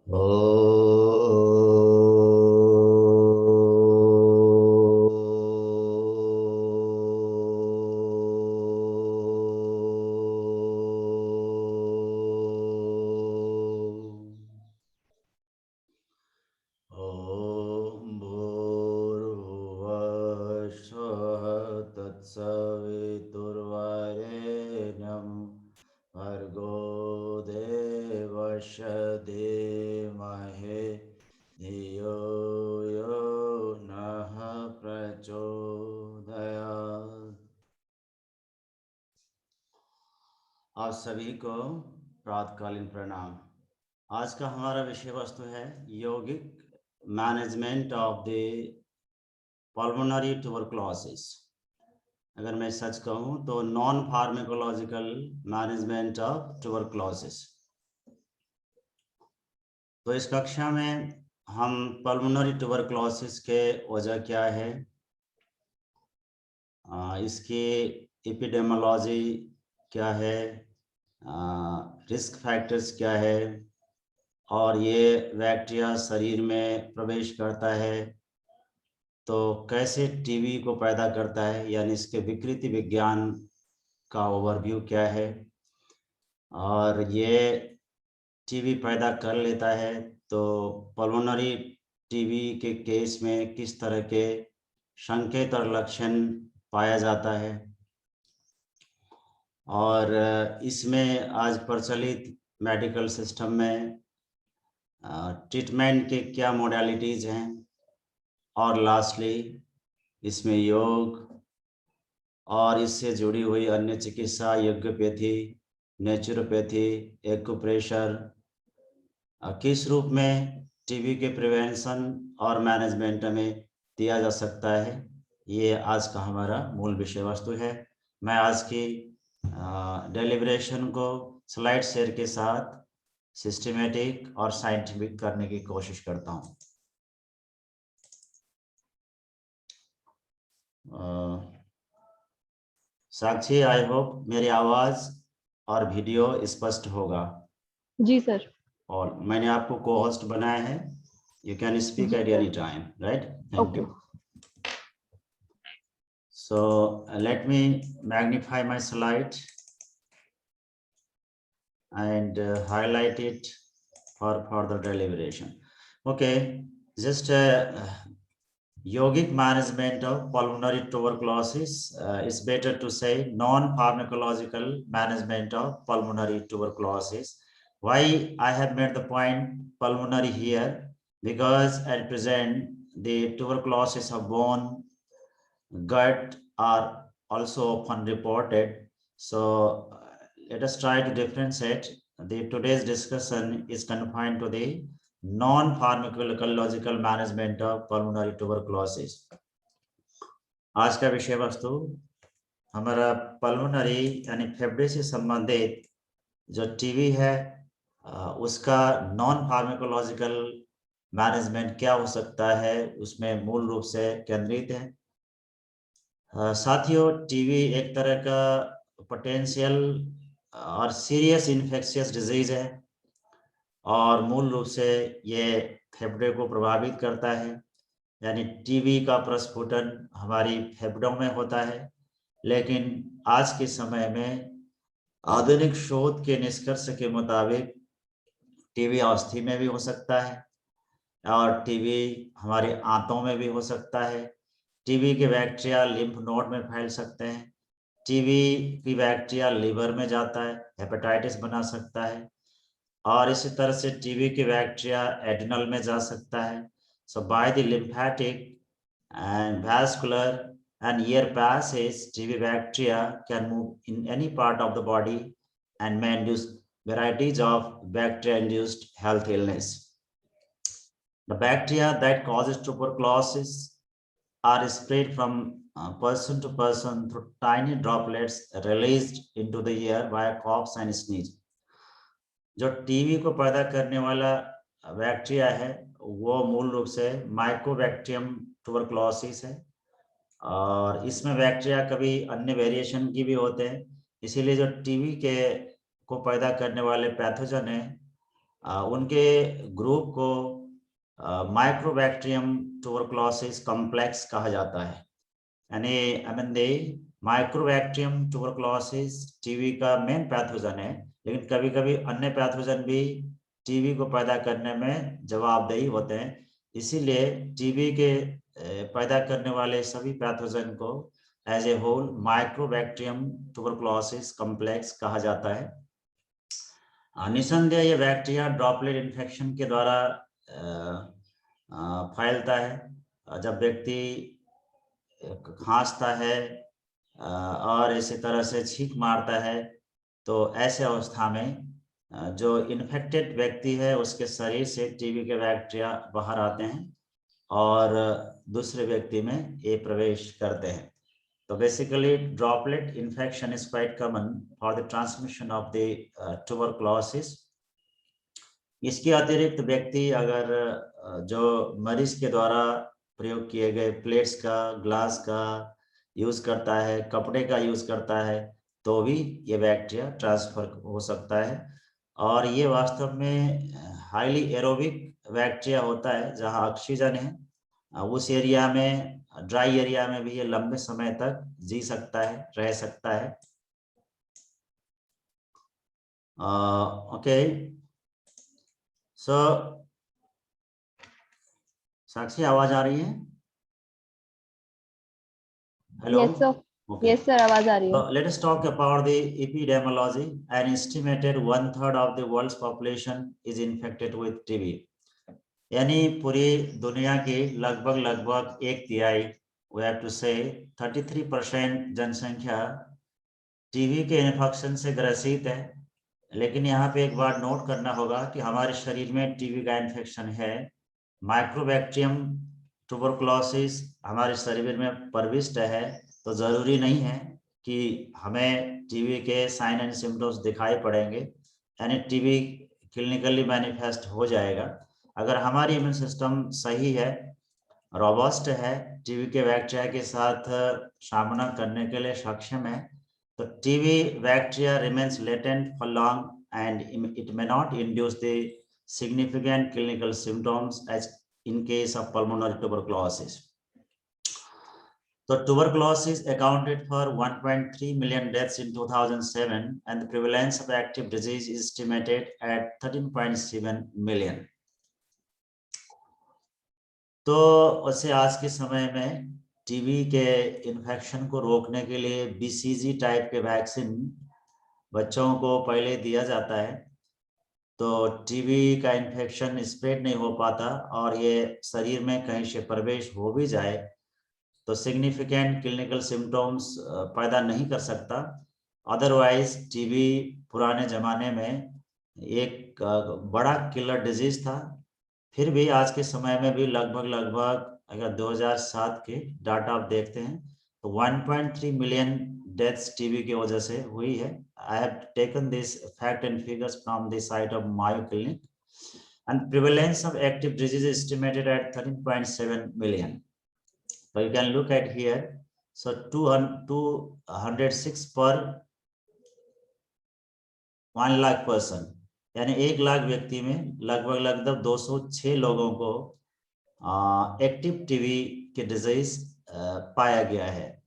ओ तत्सवितुर्वरेण्यं भर्गो देवस्य धीमहि धियो यो नः प्रचोदयात्। आप सभी को प्रातःकालीन प्रणाम। आज का हमारा विषय वस्तु है यौगिक management of the pulmonary tuberculosis. अगर मैं सच कहूं तो non pharmacological management of tuberculosis. तो इस कक्षा में हम पल्मोनरी ट्यूबरकुलोसिस के वजह क्या है, इसकी एपिडेमियोलॉजी क्या है, रिस्क फैक्टर्स क्या है, और ये बैक्टीरिया शरीर में प्रवेश करता है तो कैसे टीबी को पैदा करता है, यानी इसके विकृति विज्ञान का ओवरव्यू क्या है, और ये टीबी पैदा कर लेता है तो पल्मोनरी टीबी के केस में किस तरह के संकेत और लक्षण पाया जाता है, और इसमें आज प्रचलित मेडिकल सिस्टम में ट्रीटमेंट के क्या मोडालिटीज हैं, और लास्टली इसमें योग और इससे जुड़ी हुई अन्य चिकित्सा, योग्योपैथी, नेचुरोपैथी, एक्यूप्रेशर किस रूप में टीबी के प्रिवेंशन और मैनेजमेंट में दिया जा सकता है, ये आज का हमारा मूल विषय वस्तु है। मैं आज की डेलिब्रेशन को स्लाइड शेयर के साथ सिस्टमेटिक और साइंटिफिक करने की कोशिश करता हूँ। साक्षी, आई होप मेरी आवाज और वीडियो स्पष्ट होगा। जी सर। और मैंने आपको को होस्ट बनाया है, you can speak at any time, right? Thank you. So let me magnify my slide and highlight it for further deliberation. Okay, just yogic management of pulmonary tuberculosis. It's better to say non-pharmacological management of pulmonary tuberculosis. Why I have made the point pulmonary here? Because at present the tuberculosis of bone, gut are also often reported. So let us try to differentiate. Today's discussion is confined to the non-pharmacological management of pulmonary tuberculosis. आज का विषय वस्तु हमारा pulmonary यानी फेफड़े से संबंधित जो टीबी है उसका नॉन फार्माकोलॉजिकल मैनेजमेंट क्या हो सकता है, उसमें मूल रूप से केंद्रित है। साथियों, टीबी एक तरह का पोटेंशियल और सीरियस इन्फेक्शियस डिजीज है और मूल रूप से ये फेफड़े को प्रभावित करता है, यानी टीबी का प्रस्फुटन हमारी फेफड़ों में होता है। लेकिन आज के समय में आधुनिक शोध के निष्कर्ष के मुताबिक टीबी अस्थि में भी हो सकता है और टीबी हमारे आंतों में भी हो सकता है। टीबी के बैक्टीरिया लिम्फ नोड में फैल सकते हैं। टीबी की बैक्टीरिया लिवर में जाता है, हेपेटाइटिस बना सकता है, और इसी तरह से टीबी की बैक्टीरिया एडिनल में जा सकता है। So by the lymphatic and vascular and ear passage, TB bacteria can move in any part of the body and may induce varieties of bacteria-induced health illness. The bacteria that causes tuberculosis are spread from person to person through tiny droplets released into the air via coughs and sneeze. जो TB को पैदा करने वाला bacteria है वो मूल रूप से माइकोबैक्टीरियम ट्यूबरकुलोसिस है, और इसमें बैक्टीरिया कभी अन्य वेरिएशन की भी होते हैं। इसीलिए जो टीबी के को पैदा करने वाले पैथोजन है उनके ग्रुप को माइक्रोबैक्टीरियम ट्यूबरकुलोसिस कॉम्प्लेक्स कहा जाता है। यानी माइक्रोबैक्टीरियम ट्यूबरकुलोसिस टीबी का मेन पैथोजन है, लेकिन कभी कभी अन्य पैथोजन भी टीबी को पैदा करने में जवाबदेही होते हैं। इसीलिए टीबी के पैदा करने वाले सभी पैथोजन को as a whole mycobacterium tuberculosis complex कहा जाता है। निसंदेह ये बैक्टीरिया ड्रॉपलेट इन्फेक्शन के द्वारा फैलता है। जब व्यक्ति खांसता है और इसी तरह से छींक मारता है, तो ऐसे अवस्था में जो इन्फेक्टेड व्यक्ति है उसके शरीर से टीबी के बैक्टीरिया बाहर आते हैं और दूसरे व्यक्ति में ये प्रवेश करते हैं। तो basically droplet infection is quite common for the transmission of the tuberculosis. इसके अतिरिक्त व्यक्ति अगर जो मरीज के द्वारा प्रयोग किए गए प्लेट्स का, ग्लास का यूज करता है, कपड़े का यूज करता है, तो भी ये बैक्टीरिया ट्रांसफर हो सकता है। और ये वास्तव में हाईली एरोबिक बैक्टीरिया होता है। जहां ऑक्सीजन है उस एरिया में, ड्राई एरिया में भी ये लंबे समय तक जी सकता है, रह सकता है। ओके, सो साक्षी आवाज आ रही है? Hello? Yes sir. Okay. Yes sir, आवाज आ रही है। Let us talk about the epidemiology. An estimated 1/3 of the world's population is infected with TB. यानी पूरी दुनिया की लगभग 1/3, we have to say 33% जनसंख्या टीबी के इन्फेक्शन से ग्रसित है। लेकिन यहाँ पे एक बात नोट करना होगा कि हमारे शरीर में टीबी का इन्फेक्शन है। माइक्रोबैक्टीरियम ट्यूबरकुलोसिस हमारे शरीर में प्रविष्ट है, तो जरूरी नहीं है कि हमें टीबी के साइन एंड सिम्टम्स दिखाई पड़ेंगे, यानी टीबी क्लिनिकली मैनिफेस्ट हो जाएगा। अगर हमारी इम्यून सिस्टम सही है, रोबस्ट है, टीबी के बैक्टीरिया के साथ सामना करने के लिए सक्षम है, तो TB bacteria remains latent for long and it may not induce the significant clinical symptoms as in case of pulmonary tuberculosis. So tuberculosis accounted for 1.3 million deaths in 2007 and the prevalence of active disease is estimated at 13.7 million. तो वैसे आज के समय में TB के infection को रोकने के लिए BCG टाइप के वैक्सीन बच्चों को पहले दिया जाता है, तो टीबी का इन्फेक्शन स्प्रेड नहीं हो पाता और ये शरीर में कहीं से प्रवेश हो भी जाए तो सिग्निफिकेंट क्लिनिकल सिम्टम्स पैदा नहीं कर सकता। अदरवाइज टीबी पुराने जमाने में एक बड़ा किलर डिजीज था। फिर भी आज के समय में भी लगभग अगर 2007 के डाटा आप देखते हैं तो 1.3 मिलियन डेथ्स टीबी की वजह से हुई है। I have taken this fact and figures from the site of Mayo Clinic and prevalence of active disease is estimated at 13.7 million. So you can look at here. So 206 per 1 lakh person, यानी 1 लाख व्यक्ति में लगभग 206 लोगों को active TB के disease पाया गया है।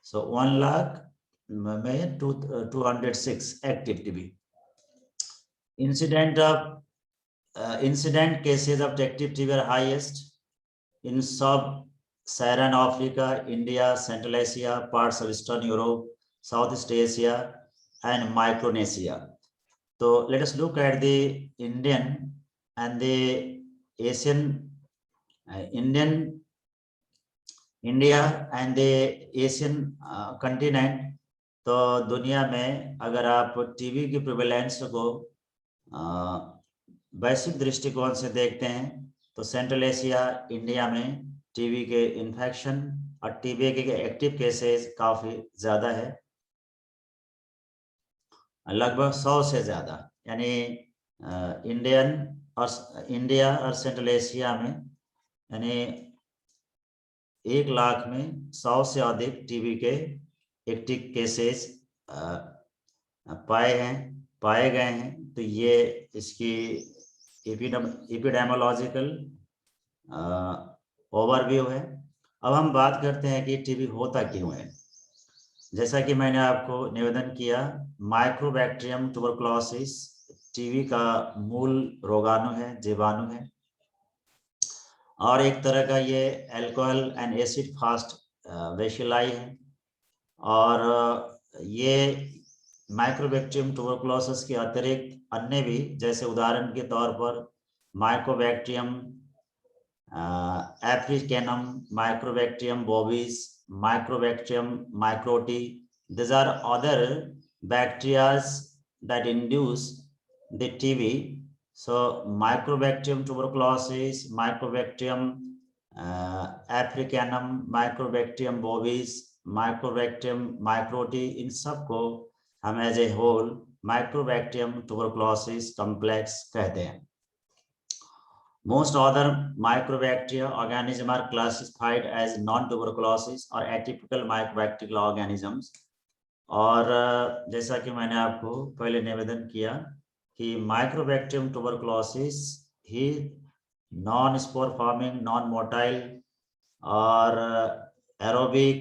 सो 1 लाख में 206 active TB. Incident cases of active TB are highest in sub-Saharan Africa, India, Central Asia, parts of Eastern Europe, Southeast Asia, and Micronesia. So let us look at the Indian and the Asian, India and the Asian continent. तो दुनिया में अगर आप TB की prevalence को वैश्विक दृष्टिकोण से देखते हैं तो सेंट्रल एशिया, इंडिया में टीबी के इन्फेक्शन और टीबी के एक्टिव केसेस काफी ज्यादा है, लगभग 100 से ज्यादा। यानी इंडिया और सेंट्रल एशिया में यानी 1 लाख में 100 से अधिक टीबी के एक्टिव केसेस पाए गए हैं। तो ये इसकी एपिडेमोलॉजिकल ओवरव्यू है। अब हम बात करते हैं कि टीबी होता क्यों है। जैसा कि मैंने आपको निवेदन किया, माइक्रोबैक्टीरियम ट्यूबरकुलोसिस टीबी का मूल रोगाणु है, जीवाणु है, और एक तरह का ये alcohol and acid fast bacilli है। और ये माइक्रोबैक्टीरियम ट्यूबरकुलोसिस के अतिरिक्त अन्य भी, जैसे उदाहरण के तौर पर Mycobacterium africanum, Mycobacterium bovis, Mycobacterium microti, these are other bacteria that induce the TB. So Mycobacterium tuberculosis, Mycobacterium africanum, Mycobacterium bovis, Mycobacterium microti, इन सबको हम as a whole Mycobacterium tuberculosis complex कहते हैं। Most other mycobacteria organisms are classified as non-tuberculosis or atypical mycobacterial organisms। और जैसा कि मैंने आपको पहले निवेदन किया कि माइक्रोबैक्टीरियम ट्यूबरकुलोसिस ही non spore forming, non motile और एरोबिक,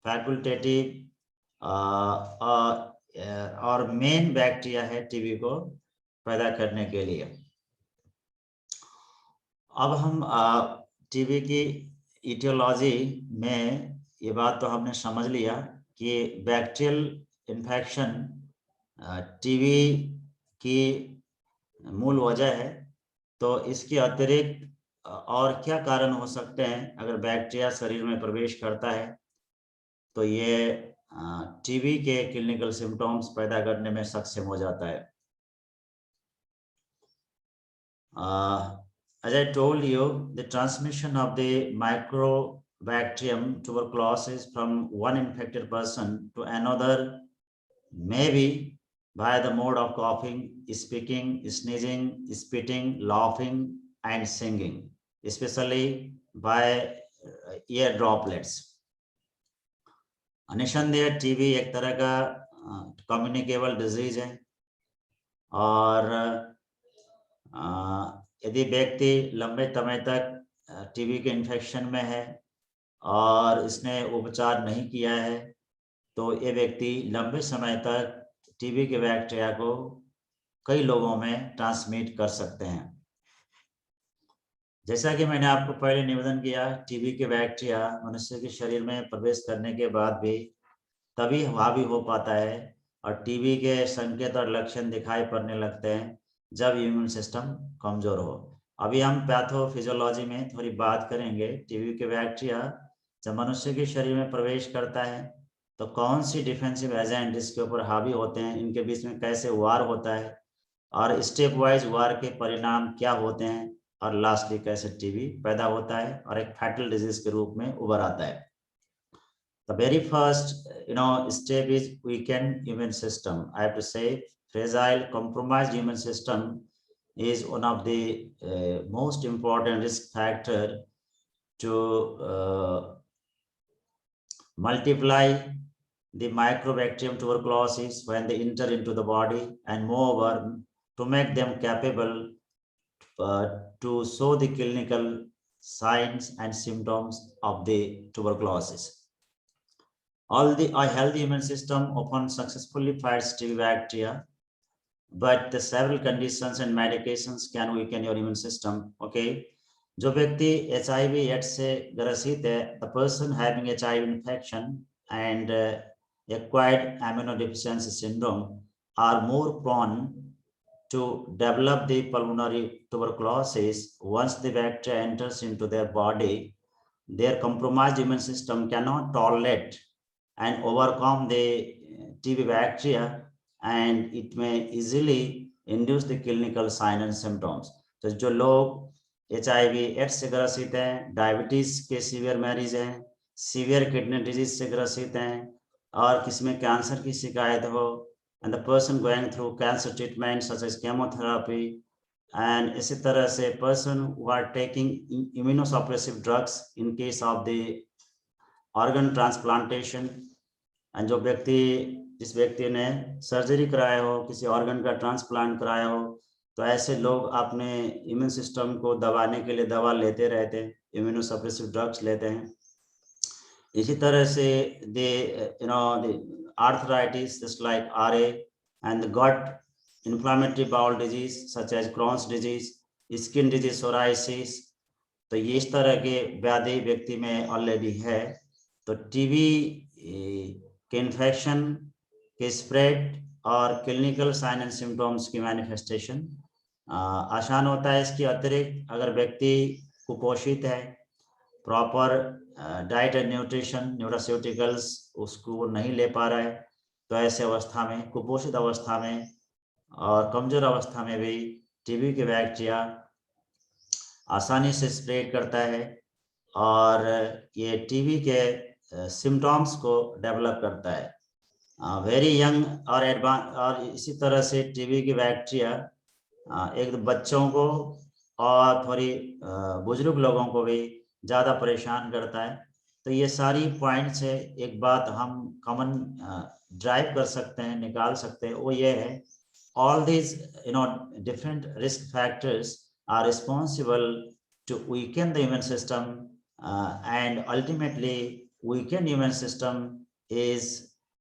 फैकल्टेटिव और मेन बैक्टीरिया है टीबी को पैदा करने के लिए। अब हम टीबी की इटियोलॉजी में ये बात तो हमने समझ लिया कि बैक्टीरियल इन्फेक्शन टीबी की मूल वजह है। तो इसके अतिरिक्त और क्या कारण हो सकते हैं अगर बैक्टीरिया शरीर में प्रवेश करता है तो ये टीबी के क्लिनिकल सिम्टम्स पैदा करने में सक्षम हो जाता है। As I told you, the transmission of the Mycobacterium tuberculosis from one infected person to another may be by the mode of coughing, speaking, sneezing, spitting, laughing, and singing, especially by ear droplets. निसंदेह TB एक तरह का communicable disease है, और यदि व्यक्ति लंबे समय तक टीबी के इन्फेक्शन में है और इसने उपचार नहीं किया है तो ये व्यक्ति लंबे समय तक टीबी के बैक्टीरिया को कई लोगों में ट्रांसमिट कर सकते हैं। जैसा कि मैंने आपको पहले निवेदन किया, टीबी के बैक्टीरिया मनुष्य के शरीर में प्रवेश करने के बाद भी तभी हावी हो पाता है और टीबी के संकेत और लक्षण दिखाई पड़ने लगते हैं जब इम्यून सिस्टम कमजोर हो। अभी हम पैथोफिजियोलॉजी में थोड़ी बात करेंगे। टीबी के बैक्टीरिया जब मनुष्य के शरीर में प्रवेश करता है तो कौन सी डिफेंसिव एजेंट इसके ऊपर हावी होते हैं, इनके बीच में कैसे वार होता है और स्टेप वाइज वार के परिणाम क्या होते हैं, और लास्टली कैसे टीबी पैदा होता है और एक फैटल डिजीज के रूप में उभर आता है। The very first step is weakened immune system. I have to say fragile, compromised immune system is one of the most important risk factor to multiply the Mycobacterium tuberculosis when they enter into the body, and moreover to make them capable to show the clinical signs and symptoms of the tuberculosis. A healthy immune system often successfully fights TB bacteria, but the several conditions and medications can weaken your immune system. Okay, जो व्यक्ति HIV/AIDS से ग्रसित है, the person having HIV infection and acquired immunodeficiency syndrome are more prone to develop the pulmonary tuberculosis. Once the bacteria enters into their body, their compromised immune system cannot tolerate and overcome the TB bacteria, and it may easily induce the clinical signs and symptoms. तो जो लोग HIV/AIDS से ग्रसित हैं, diabetes के severe मरीज हैं, severe kidney disease से ग्रसित हैं, और किसी में कैंसर की शिकायत हो, and the person going through cancer treatment such as chemotherapy, and इसी तरह से person who are taking immunosuppressive drugs in case of the organ transplantation, and जो व्यक्ति जिस व्यक्ति ने सर्जरी कराया हो, किसी ऑर्गन का ट्रांसप्लांट कराया हो, तो ऐसे लोग अपने इम्यून सिस्टम को दबाने के लिए दवा लेते रहते हैं, इम्यूनोसप्रेसिव ड्रग्स लेते हैं। इसी तरह से दे the arthritis just like RA and the gut inflammatory bowel disease such as Crohn's disease, skin disease, psoriasis, तो ये इस तरह के व्याधि व्यक्ति में ऑलरेडी है। तो टीबी के इन्फेक्शन के स्प्रेड और क्लिनिकल साइन एंड सिम्टम्स की मैनिफेस्टेशन आसान होता है। इसके अतिरिक्त अगर व्यक्ति कुपोषित है, proper diet and nutrition, nutraceuticals उसको नहीं ले पा रहा है, तो ऐसे अवस्था में, कुपोषित अवस्था में और कमजोर अवस्था में भी टीबी के बैक्टीरिया आसानी से स्प्रेड करता है और ये टीबी के सिम्टम्स को डेवलप करता है। वेरी यंग और एडवांस, और इसी तरह से टीबी की बैक्टीरिया एक बच्चों को और थोड़ी बुजुर्ग लोगों को भी ज़्यादा परेशान करता है। तो ये सारी पॉइंट्स है। एक बात हम कॉमन ड्राइव कर सकते हैं, निकाल सकते हैं, वो ये है, all these different risk factors are responsible to weaken the immune system, and ultimately weakened immune system is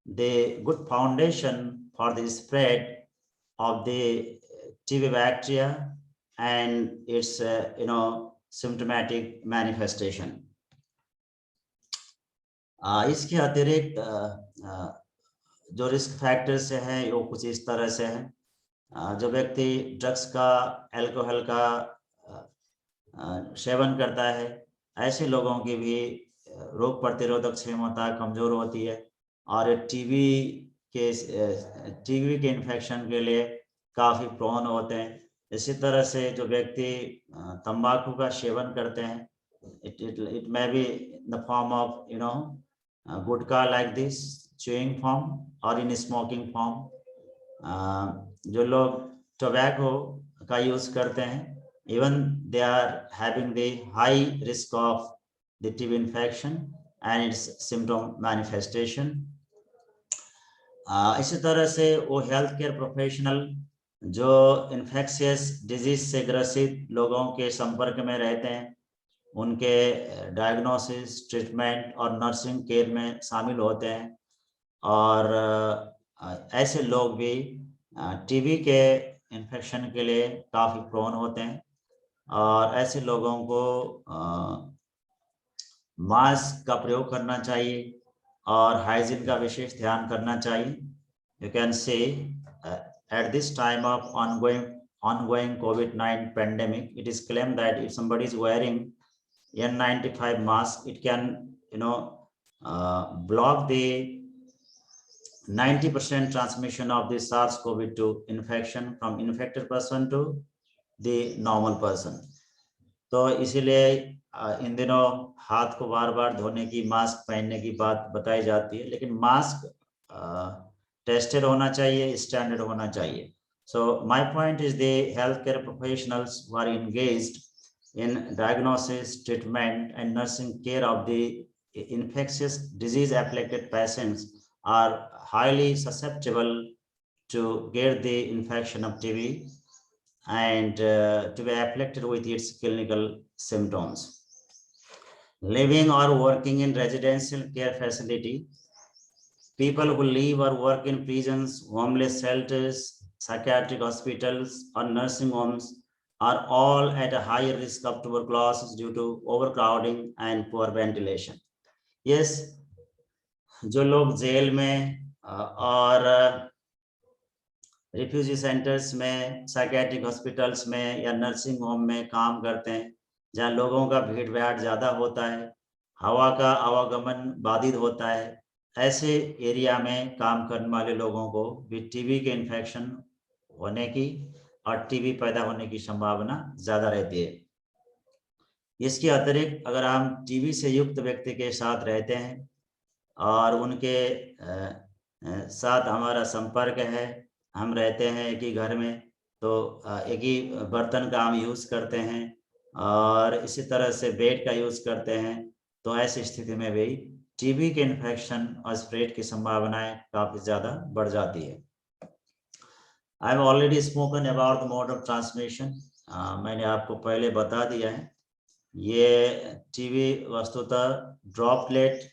the good foundation for the spread of the TB bacteria and its symptomatic manifestation. इसके अतिरिक्त जो risk factors हैं वो कुछ इस तरह से हैं। जो व्यक्ति ड्रग्स का, अल्कोहल का सेवन करता है, ऐसे लोगों की भी रोग प्रतिरोधक क्षमता कमजोर होती है और टीबी के इन्फेक्शन के लिए काफ़ी प्रोन होते हैं। इसी तरह से जो व्यक्ति तंबाकू का सेवन करते हैं, it may be in the form of gutkha like this, chewing form or in smoking form. जो लोग टोबैको का यूज करते हैं, even they are having the high risk of the TB infection and its symptom manifestation. इसी तरह से वो health care professional जो इन्फेक्शियस डिजीज से ग्रसित लोगों के संपर्क में रहते हैं, उनके डायग्नोसिस, ट्रीटमेंट और नर्सिंग केयर में शामिल होते हैं और ऐसे लोग भी टीबी के इन्फेक्शन के लिए काफ़ी प्रोन होते हैं और ऐसे लोगों को मास्क का प्रयोग करना चाहिए और हाइजीन का विशेष ध्यान करना चाहिए। You can say at this time of ongoing COVID-19 pandemic, it is claimed that if somebody is wearing N95 mask, it can block the 90% transmission of the SARS-CoV-2 infection from infected person to the normal person. तो इसीलिए इन दिनों हाथ को बार बार धोने की, mask पहनने की बात बताई जाती है, लेकिन मास्क टेस्टेड होना चाहिए, स्टैंडर्ड होना चाहिए. So my point is the healthcare professionals who are engaged in diagnosis, treatment and nursing care of the infectious disease afflicted patients are highly susceptible to get the infection of TB and to be afflicted with its clinical symptoms. Living or working in residential care facility, people who live or work in prisons, homeless shelters, psychiatric hospitals or nursing homes are all at a higher risk of tuberculosis due to overcrowding and poor ventilation. Yes, जो लोग jail में और refugee centres में, psychiatric hospitals में या nursing home में काम करते हैं, जहाँ लोगों का भीड़ भाड़ ज़्यादा होता है, हवा का आवागमन बाधित होता है, ऐसे एरिया में काम करने वाले लोगों को भी टीबी के इन्फेक्शन होने की और टीबी पैदा होने की संभावना ज़्यादा रहती है. इसके अतिरिक्त अगर हम टीबी से युक्त व्यक्ति के साथ रहते हैं और उनके साथ हमारा संपर्क है, हम रहते हैं एक ही घर में, तो एक ही बर्तन का हम यूज़ करते हैं और इसी तरह से बेड का यूज़ करते हैं, तो ऐसी स्थिति में भी टीबी के इन्फेक्शन और स्प्रेड की संभावनाएं काफ़ी ज़्यादा बढ़ जाती है. I have already spoken about the mode of transmission. मैंने आपको पहले बता दिया है, ये टीबी वस्तुतः ड्रॉपलेट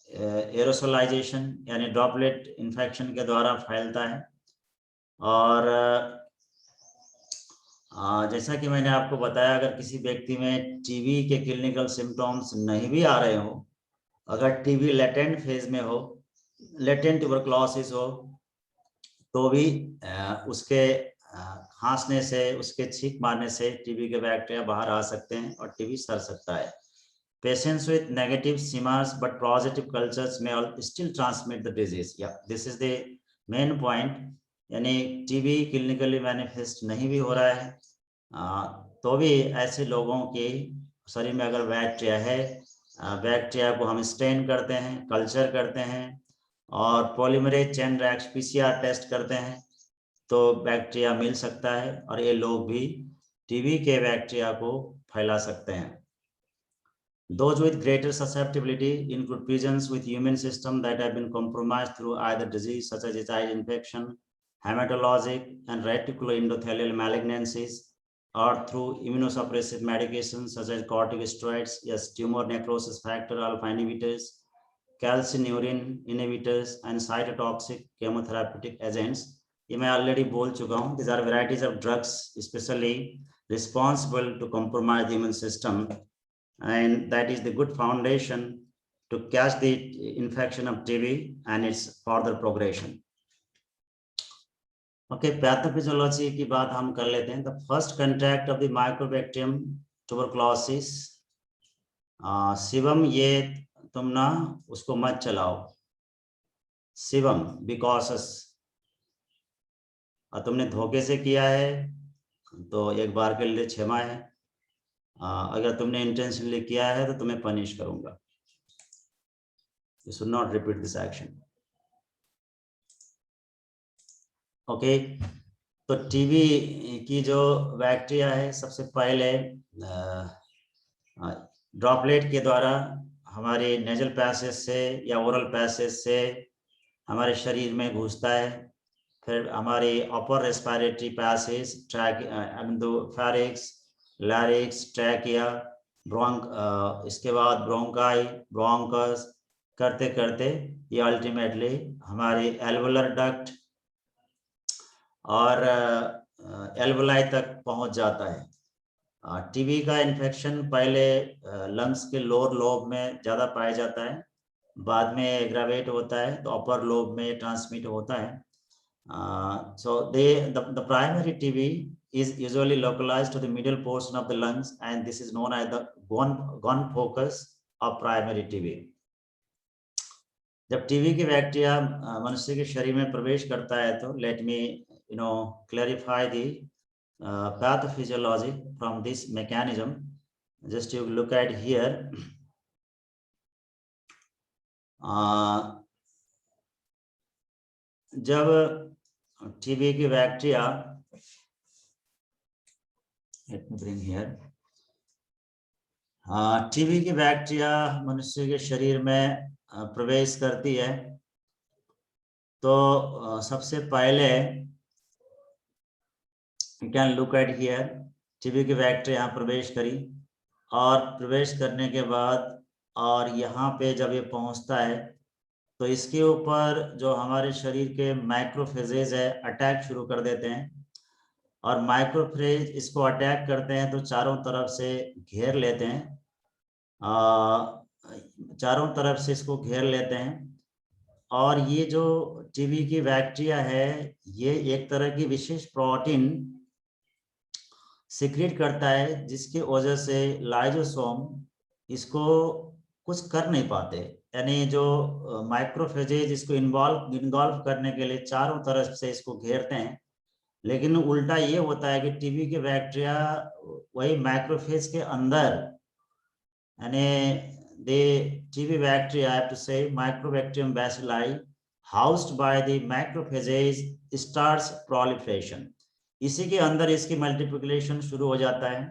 एरोसोलाइजेशन यानी ड्रॉपलेट इन्फेक्शन के द्वारा फैलता है। और जैसा कि मैंने आपको बताया, अगर किसी व्यक्ति में टीबी के क्लिनिकल सिम्टम्स नहीं भी आ रहे हो, अगर टीबी लेटेंट फेज में हो, लेटेंट ट्यूबरकुलोसिस हो, तो भी उसके खांसने से, उसके छींक मारने से टीबी के बैक्टीरिया बाहर आ सकते हैं और टीबी सर सकता है। Patients with negative CMAs but positive cultures may still transmit the disease. Yeah, this is the main point. यानी टीबी क्लिनिकली मैनिफेस्ट नहीं भी हो रहा है, तो भी ऐसे लोगों के शरीर में अगर बैक्टीरिया है, बैक्टीरिया को हम स्टेन करते हैं, कल्चर करते हैं और polymerase chain reaction PCR test करते हैं, तो बैक्टीरिया मिल सकता है और ये लोग भी टीबी के बैक्टीरिया को फैला सकते हैं। Those with greater susceptibility include patients with immune system that have been compromised through either disease such as HIV infection, hematologic and reticuloendothelial malignancies, or through immunosuppressive medications such as corticosteroids, yes, tumor necrosis factor alpha inhibitors, calcineurin inhibitors, and cytotoxic chemotherapeutic agents. ये मैं already बोल चुका हूँ. These are varieties of drugs specially responsible to compromise the immune system, and that is the good foundation to catch the infection of TB and its further progression. Okay, pathophysiology की बात हम कर लेते हैं. The first contact of the Mycobacterium tuberculosis, Shivam, ये तुम ना उसको मत चलाओ, शिवम, बिकॉस तुमने धोखे से किया है तो एक बार के लिए क्षमा है, अगर तुमने इंटेंशनली किया है तो तुम्हें पनिश करूंगा. You should not repeat this action. Okay, तो टीबी की जो बैक्टीरिया है, सबसे पहले ड्रॉपलेट के द्वारा हमारे नेजल पैसेज से या ओरल पैसेज से हमारे शरीर में घुसता है, फिर हमारे अपर रेस्पिरेटरी पैसेज, फेरिक्स, लैरिक्स, ट्रैकिया, इसके बाद ब्रोंकाई, ब्रोंकस, करते करते ये अल्टीमेटली हमारे एल्वुलर डक्ट और एल्वुलाई तक पहुंच जाता है. टीबी का इन्फेक्शन पहले लंग्स के लोअर लोब में ज़्यादा पाया जाता है, बाद में एग्रावेट होता है तो अपर लोब में ट्रांसमिट होता है. So the primary TB is usually localized to the middle portion of the lungs, and this is known as the gun focus of primary TB. जब टीबी की बैक्टीरिया मनुष्य के शरीर में प्रवेश करता है तो let me clarify the pathophysiology from this mechanism. Just you look at here. जब टीबी की bacteria, let me bring here, TB की बैक्टीरिया मनुष्य के शरीर में प्रवेश करती है तो सबसे पहले you can look at here, TB की बैक्टीरिया यहाँ प्रवेश करी और प्रवेश करने के बाद और यहाँ पे जब ये पहुँचता है तो इसके ऊपर जो हमारे शरीर के माइक्रोफेजेज है अटैक शुरू कर देते हैं, और माइक्रोफेज इसको अटैक करते हैं तो चारों तरफ से घेर लेते हैं, चारों तरफ से इसको घेर लेते हैं. और ये जो टीबी की बैक्टीरिया है ये एक तरह की विशेष प्रोटीन सीक्रेट करता है जिसकी वजह से लाइजोसोम इसको कुछ कर नहीं पाते, यानी जो माइक्रोफेजेज इसको इन्वॉल्व करने के लिए चारों तरफ से इसको घेरते हैं, लेकिन उल्टा ये होता है कि टीबी के बैक्टीरिया वही माइक्रोफेज के अंदर, यानी the TB bacteria, I have to say, Mycobacterium bacilli housed by the macrophages starts proliferation. इसी के अंदर इसकी मल्टीप्लिकेशन शुरू हो जाता है,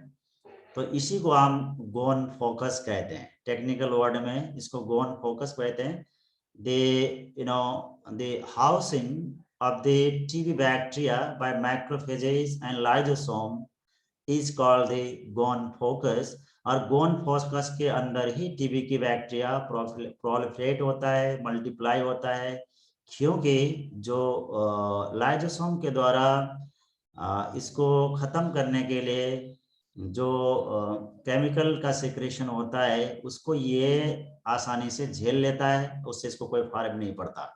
तो इसी को हम गोन फोकस कहते हैं. टेक्निकल वर्ड में इसको गोन फोकस कहते हैं. The housing of the TB bacteria by macrophages and lysosome is called the गोनफोकस। और गोनफोकस के अंदर ही टीबी की बैक्टीरिया प्रोलिफरेट होता है, मल्टीप्लाई होता है, क्योंकि जो लाइजोसोम के द्वारा इसको खत्म करने के लिए जो केमिकल का सिक्रेशन होता है उसको ये आसानी से झेल लेता है, उससे इसको कोई फर्क नहीं पड़ता।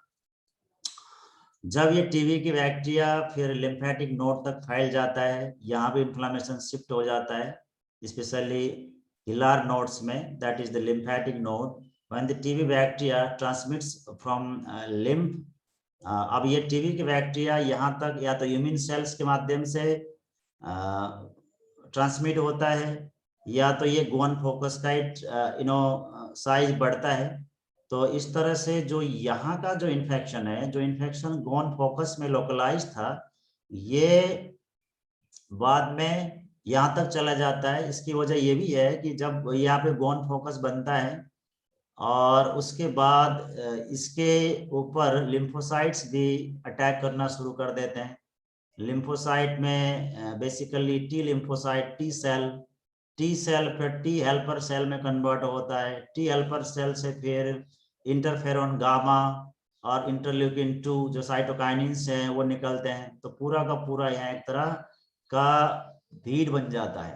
जब ये टीबी की बैक्टीरिया फिर लिम्फेटिक नोड तक फैल जाता है, यहाँ पे इन्फ्लेमेशन शिफ्ट हो जाता है, स्पेशली हिलार नोड्स में, that is the lymphatic node. When the TB bacteria transmits from lymph, अब ये टीबी की बैक्टीरिया यहाँ तक या तो इम्यून सेल्स के माध्यम से ट्रांसमिट होता है, या तो ये गोनफोकस का साइज बढ़ता है। तो इस तरह से जो यहाँ का जो इन्फेक्शन है, जो इन्फेक्शन गोनफोकस में लोकलाइज था, ये बाद में यहाँ तक चला जाता है। इसकी वजह ये भी है कि जब यहाँ पे गोनफोकस बनता है और उसके बाद इसके ऊपर लिम्फोसाइट्स भी अटैक करना शुरू कर देते हैं। लिम्फोसाइट में basically T lymphocyte, T cell फिर टी हेल्पर सेल में कन्वर्ट होता है। टी हेल्पर सेल से फिर इंटरफेरोन गामा और इंटरल्यूकिन 2 जो साइटोकाइनिन्स हैं वो निकलते हैं। तो पूरा का पूरा यहाँ एक तरह का भीड़ बन जाता है।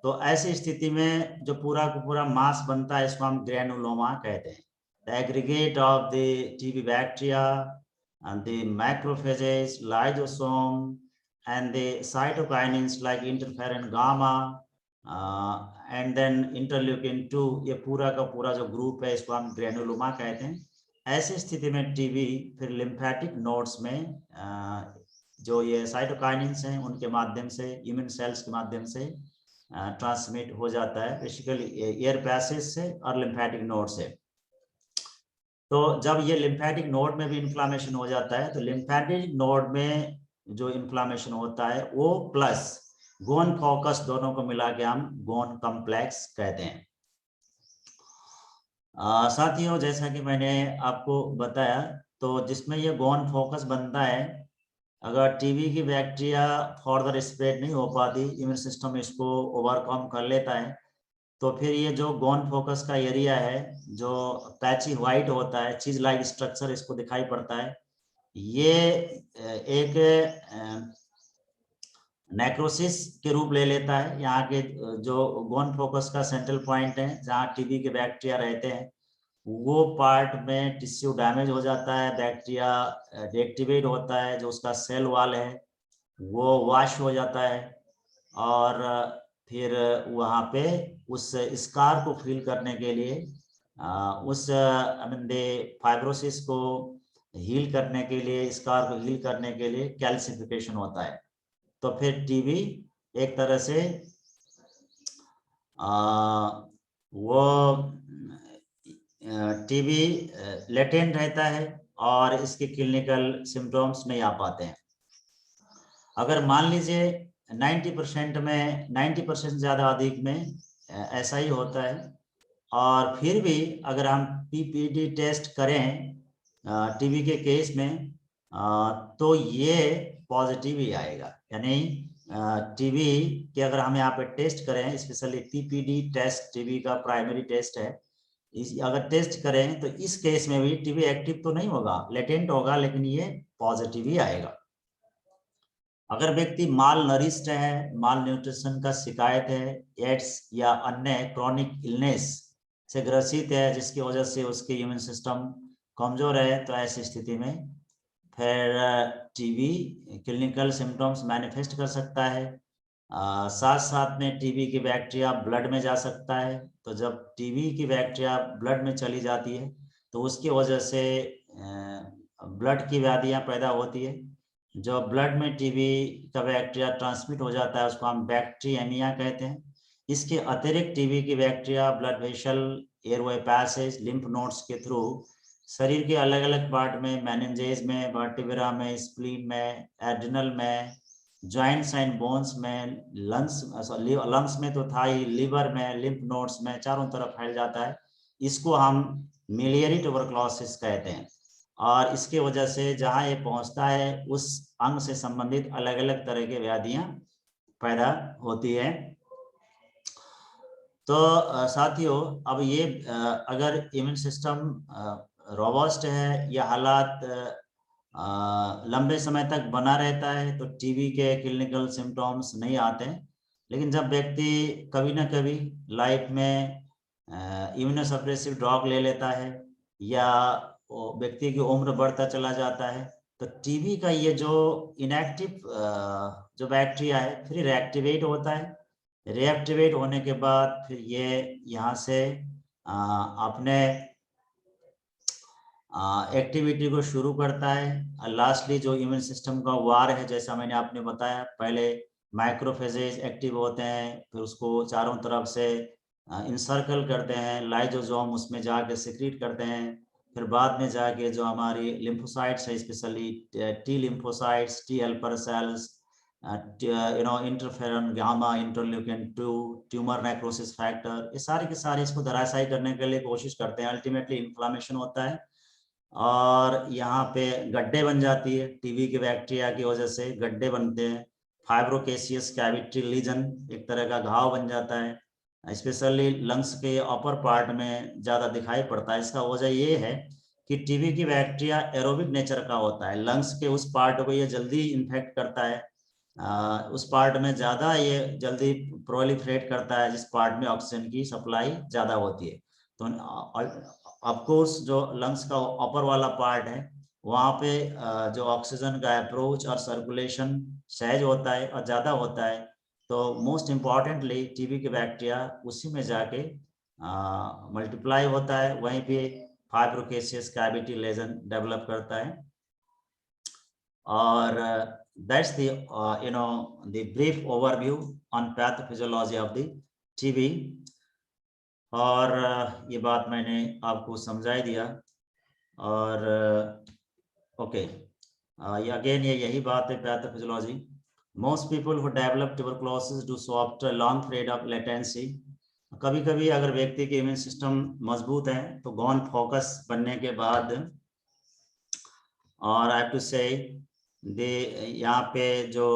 तो ऐसी स्थिति में जो पूरा का पूरा मास बनता है इसको हम ग्रेनुलोमा कहते हैं। The aggregate of the TB bacteria and the macrophages, lysosome, and the cytokinins like interferon gamma and then interleukin 2, ये पूरा का पूरा जो ग्रुप है इसको हम ग्रेनुलोमा कहते हैं। ऐसी स्थिति में टीबी फिर लिम्फेटिक नोड्स में जो ये साइटोकाइनिन्स हैं उनके माध्यम से, इम्यून सेल्स के माध्यम से ट्रांसमिट हो जाता है, बेसिकली एयर पैसेज से और लिम्फेटिक नोड से। तो जब ये लिम्फेटिक नोड में भी इन्फ्लामेशन हो जाता है, तो लिम्फेटिक नोड में जो इन्फ्लामेशन होता है वो प्लस गोनफोकस दोनों को मिला के हम गोन कॉम्प्लेक्स कहते हैं। साथियों, जैसा कि मैंने आपको बताया, तो जिसमें ये गोनफोकस बनता है, अगर टीबी की बैक्टीरिया फर्दर स्प्रेड नहीं हो पाती, इम्यून सिस्टम इसको ओवरकम कर लेता है, तो फिर ये जो गोनफोकस का एरिया है जो पैची व्हाइट होता है, चीज लाइक स्ट्रक्चर इसको दिखाई पड़ता है, ये एक नेक्रोसिस के रूप ले लेता है। यहाँ के जो गोनफोकस का सेंट्रल पॉइंट है जहाँ टीबी के बैक्टीरिया रहते हैं, वो पार्ट में टिश्यू डैमेज हो जाता है, बैक्टीरिया डीएक्टिवेट होता है, जो उसका सेल वॉल है वो वॉश हो जाता है, और फिर वहाँ पे उस स्कार को फिल करने के लिए उस फाइब्रोसिस को हील करने के लिए, स्कार को हील करने के लिए कैल्सिफिकेशन होता है। तो फिर टीबी एक तरह से वो टीबी लेटेंट रहता है और इसके क्लिनिकल सिम्टम्स नहीं आ पाते हैं। अगर मान लीजिए 90% में 90% ज्यादा अधिक में ऐसा ही होता है, और फिर भी अगर हम पीपीडी टेस्ट करें टीबी के केस में तो ये पॉजिटिव ही आएगा। यानी टीबी के अगर हम यहाँ पे टेस्ट करें, स्पेशली पीपीडी टेस्ट टीबी का प्राइमरी टेस्ट है, अगर टेस्ट करें तो इस केस में भी टीबी एक्टिव तो नहीं होगा, लेटेंट होगा, लेकिन ये पॉजिटिव ही आएगा। अगर व्यक्ति माल नरिश्ड है, माल न्यूट्रिशन का शिकायत है, एड्स या अन्य क्रॉनिक इलनेस से ग्रसित है जिसकी वजह से उसके इम्यून सिस्टम कमजोर है, तो ऐसी स्थिति में फिर टीबी क्लिनिकल सिम्टम्स मैनिफेस्ट कर सकता है। साथ साथ में टीबी की बैक्टीरिया ब्लड में जा सकता है। तो जब टीबी की बैक्टीरिया ब्लड में चली जाती है तो उसकी वजह से ब्लड की व्याधियां पैदा होती है। जो ब्लड में टीबी का बैक्टीरिया ट्रांसमिट हो जाता है उसको हम बैक्टीरियमिया कहते हैं। इसके अतिरिक्त टीबी की bacteria blood vessel, airway passage, lymph nodes के थ्रू शरीर के अलग अलग पार्ट में, मेनिंजेस में, वर्टिब्रा में, स्प्लीन में, एड्रिनल में, जॉइंट्स एंड बोन्स में, लंग्स में तो था ही, लिवर में, लिम्फ नोड्स में, चारों तरफ फैल जाता है। इसको हम मिलियरी ट्यूबरकुलोसिस कहते हैं। और इसके वजह से जहाँ ये पहुँचता है उस अंग से संबंधित अलग अलग तरह के व्याधियाँ पैदा होती हैं। तो साथियों, अब ये अगर इम्यून सिस्टम रोबस्ट है या हालात लंबे समय तक बना रहता है तो टीबी के क्लिनिकल सिम्टम्स नहीं आते हैं। लेकिन जब व्यक्ति कभी ना कभी लाइफ में इम्यूनोसप्रेसिव ड्रग ले लेता है या व्यक्ति की उम्र बढ़ता चला जाता है तो टीबी का ये जो इनएक्टिव जो बैक्टीरिया है फिर रिएक्टिवेट होता है। रिएक्टिवेट होने के बाद फिर ये यहाँ से अपने एक्टिविटी को शुरू करता है। लास्टली जो इम्यून सिस्टम का वार है, जैसा मैंने आपने बताया, पहले माइक्रोफेजेज एक्टिव होते हैं, फिर उसको चारों तरफ से इंसर्कल करते हैं, लाइजोसोम उसमें जाके सिक्रीट करते हैं, फिर बाद में जाके जो हमारी लिम्फोसाइट्स है, specially T lymphocytes, T helper cells, interferon gamma, interleukin 2, tumour necrosis factor, ये सारे के सारे इसको धराशायी करने के लिए कोशिश करते हैं। अल्टीमेटली इन्फ्लामेशन होता है और यहाँ पे गड्ढे बन जाती है। टीबी के बैक्टीरिया की वजह से गड्ढे बनते हैं। फाइब्रोकेशियस कैविटी लीजन, एक तरह का घाव बन जाता है, स्पेशली लंग्स के अपर पार्ट में ज़्यादा दिखाई पड़ता है। इसका वजह ये है कि टीबी की बैक्टीरिया एरोबिक नेचर का होता है। लंग्स के उस पार्ट को ये जल्दी इन्फेक्ट करता है, उस पार्ट में ज़्यादा ये जल्दी प्रोलिफरेट करता है जिस पार्ट में ऑक्सीजन की सप्लाई ज़्यादा होती है। तो ऑफ कोर्स जो लंग्स का अपर वाला पार्ट है वहाँ पे जो ऑक्सीजन का अप्रोच और सर्कुलेशन सहज होता है और ज़्यादा होता है। तो मोस्ट इम्पॉर्टेंटली टीबी के बैक्टीरिया उसी में जाके मल्टीप्लाई होता है, वहीं पे फाइब्रोकेशियस कैविटी लेजन डेवलप करता है। और that's the the brief overview on pathophysiology of the TB। और ये बात मैंने आपको समझा दिया। और ओके, ये अगेन यही बात है pathophysiology. Most people who develop tuberculosis do so after long period of latency. कभी कभी अगर व्यक्ति के इम्यून सिस्टम मजबूत है तो गॉन फोकस बनने के बाद, और आई हैव टू से दे यहाँ पे जो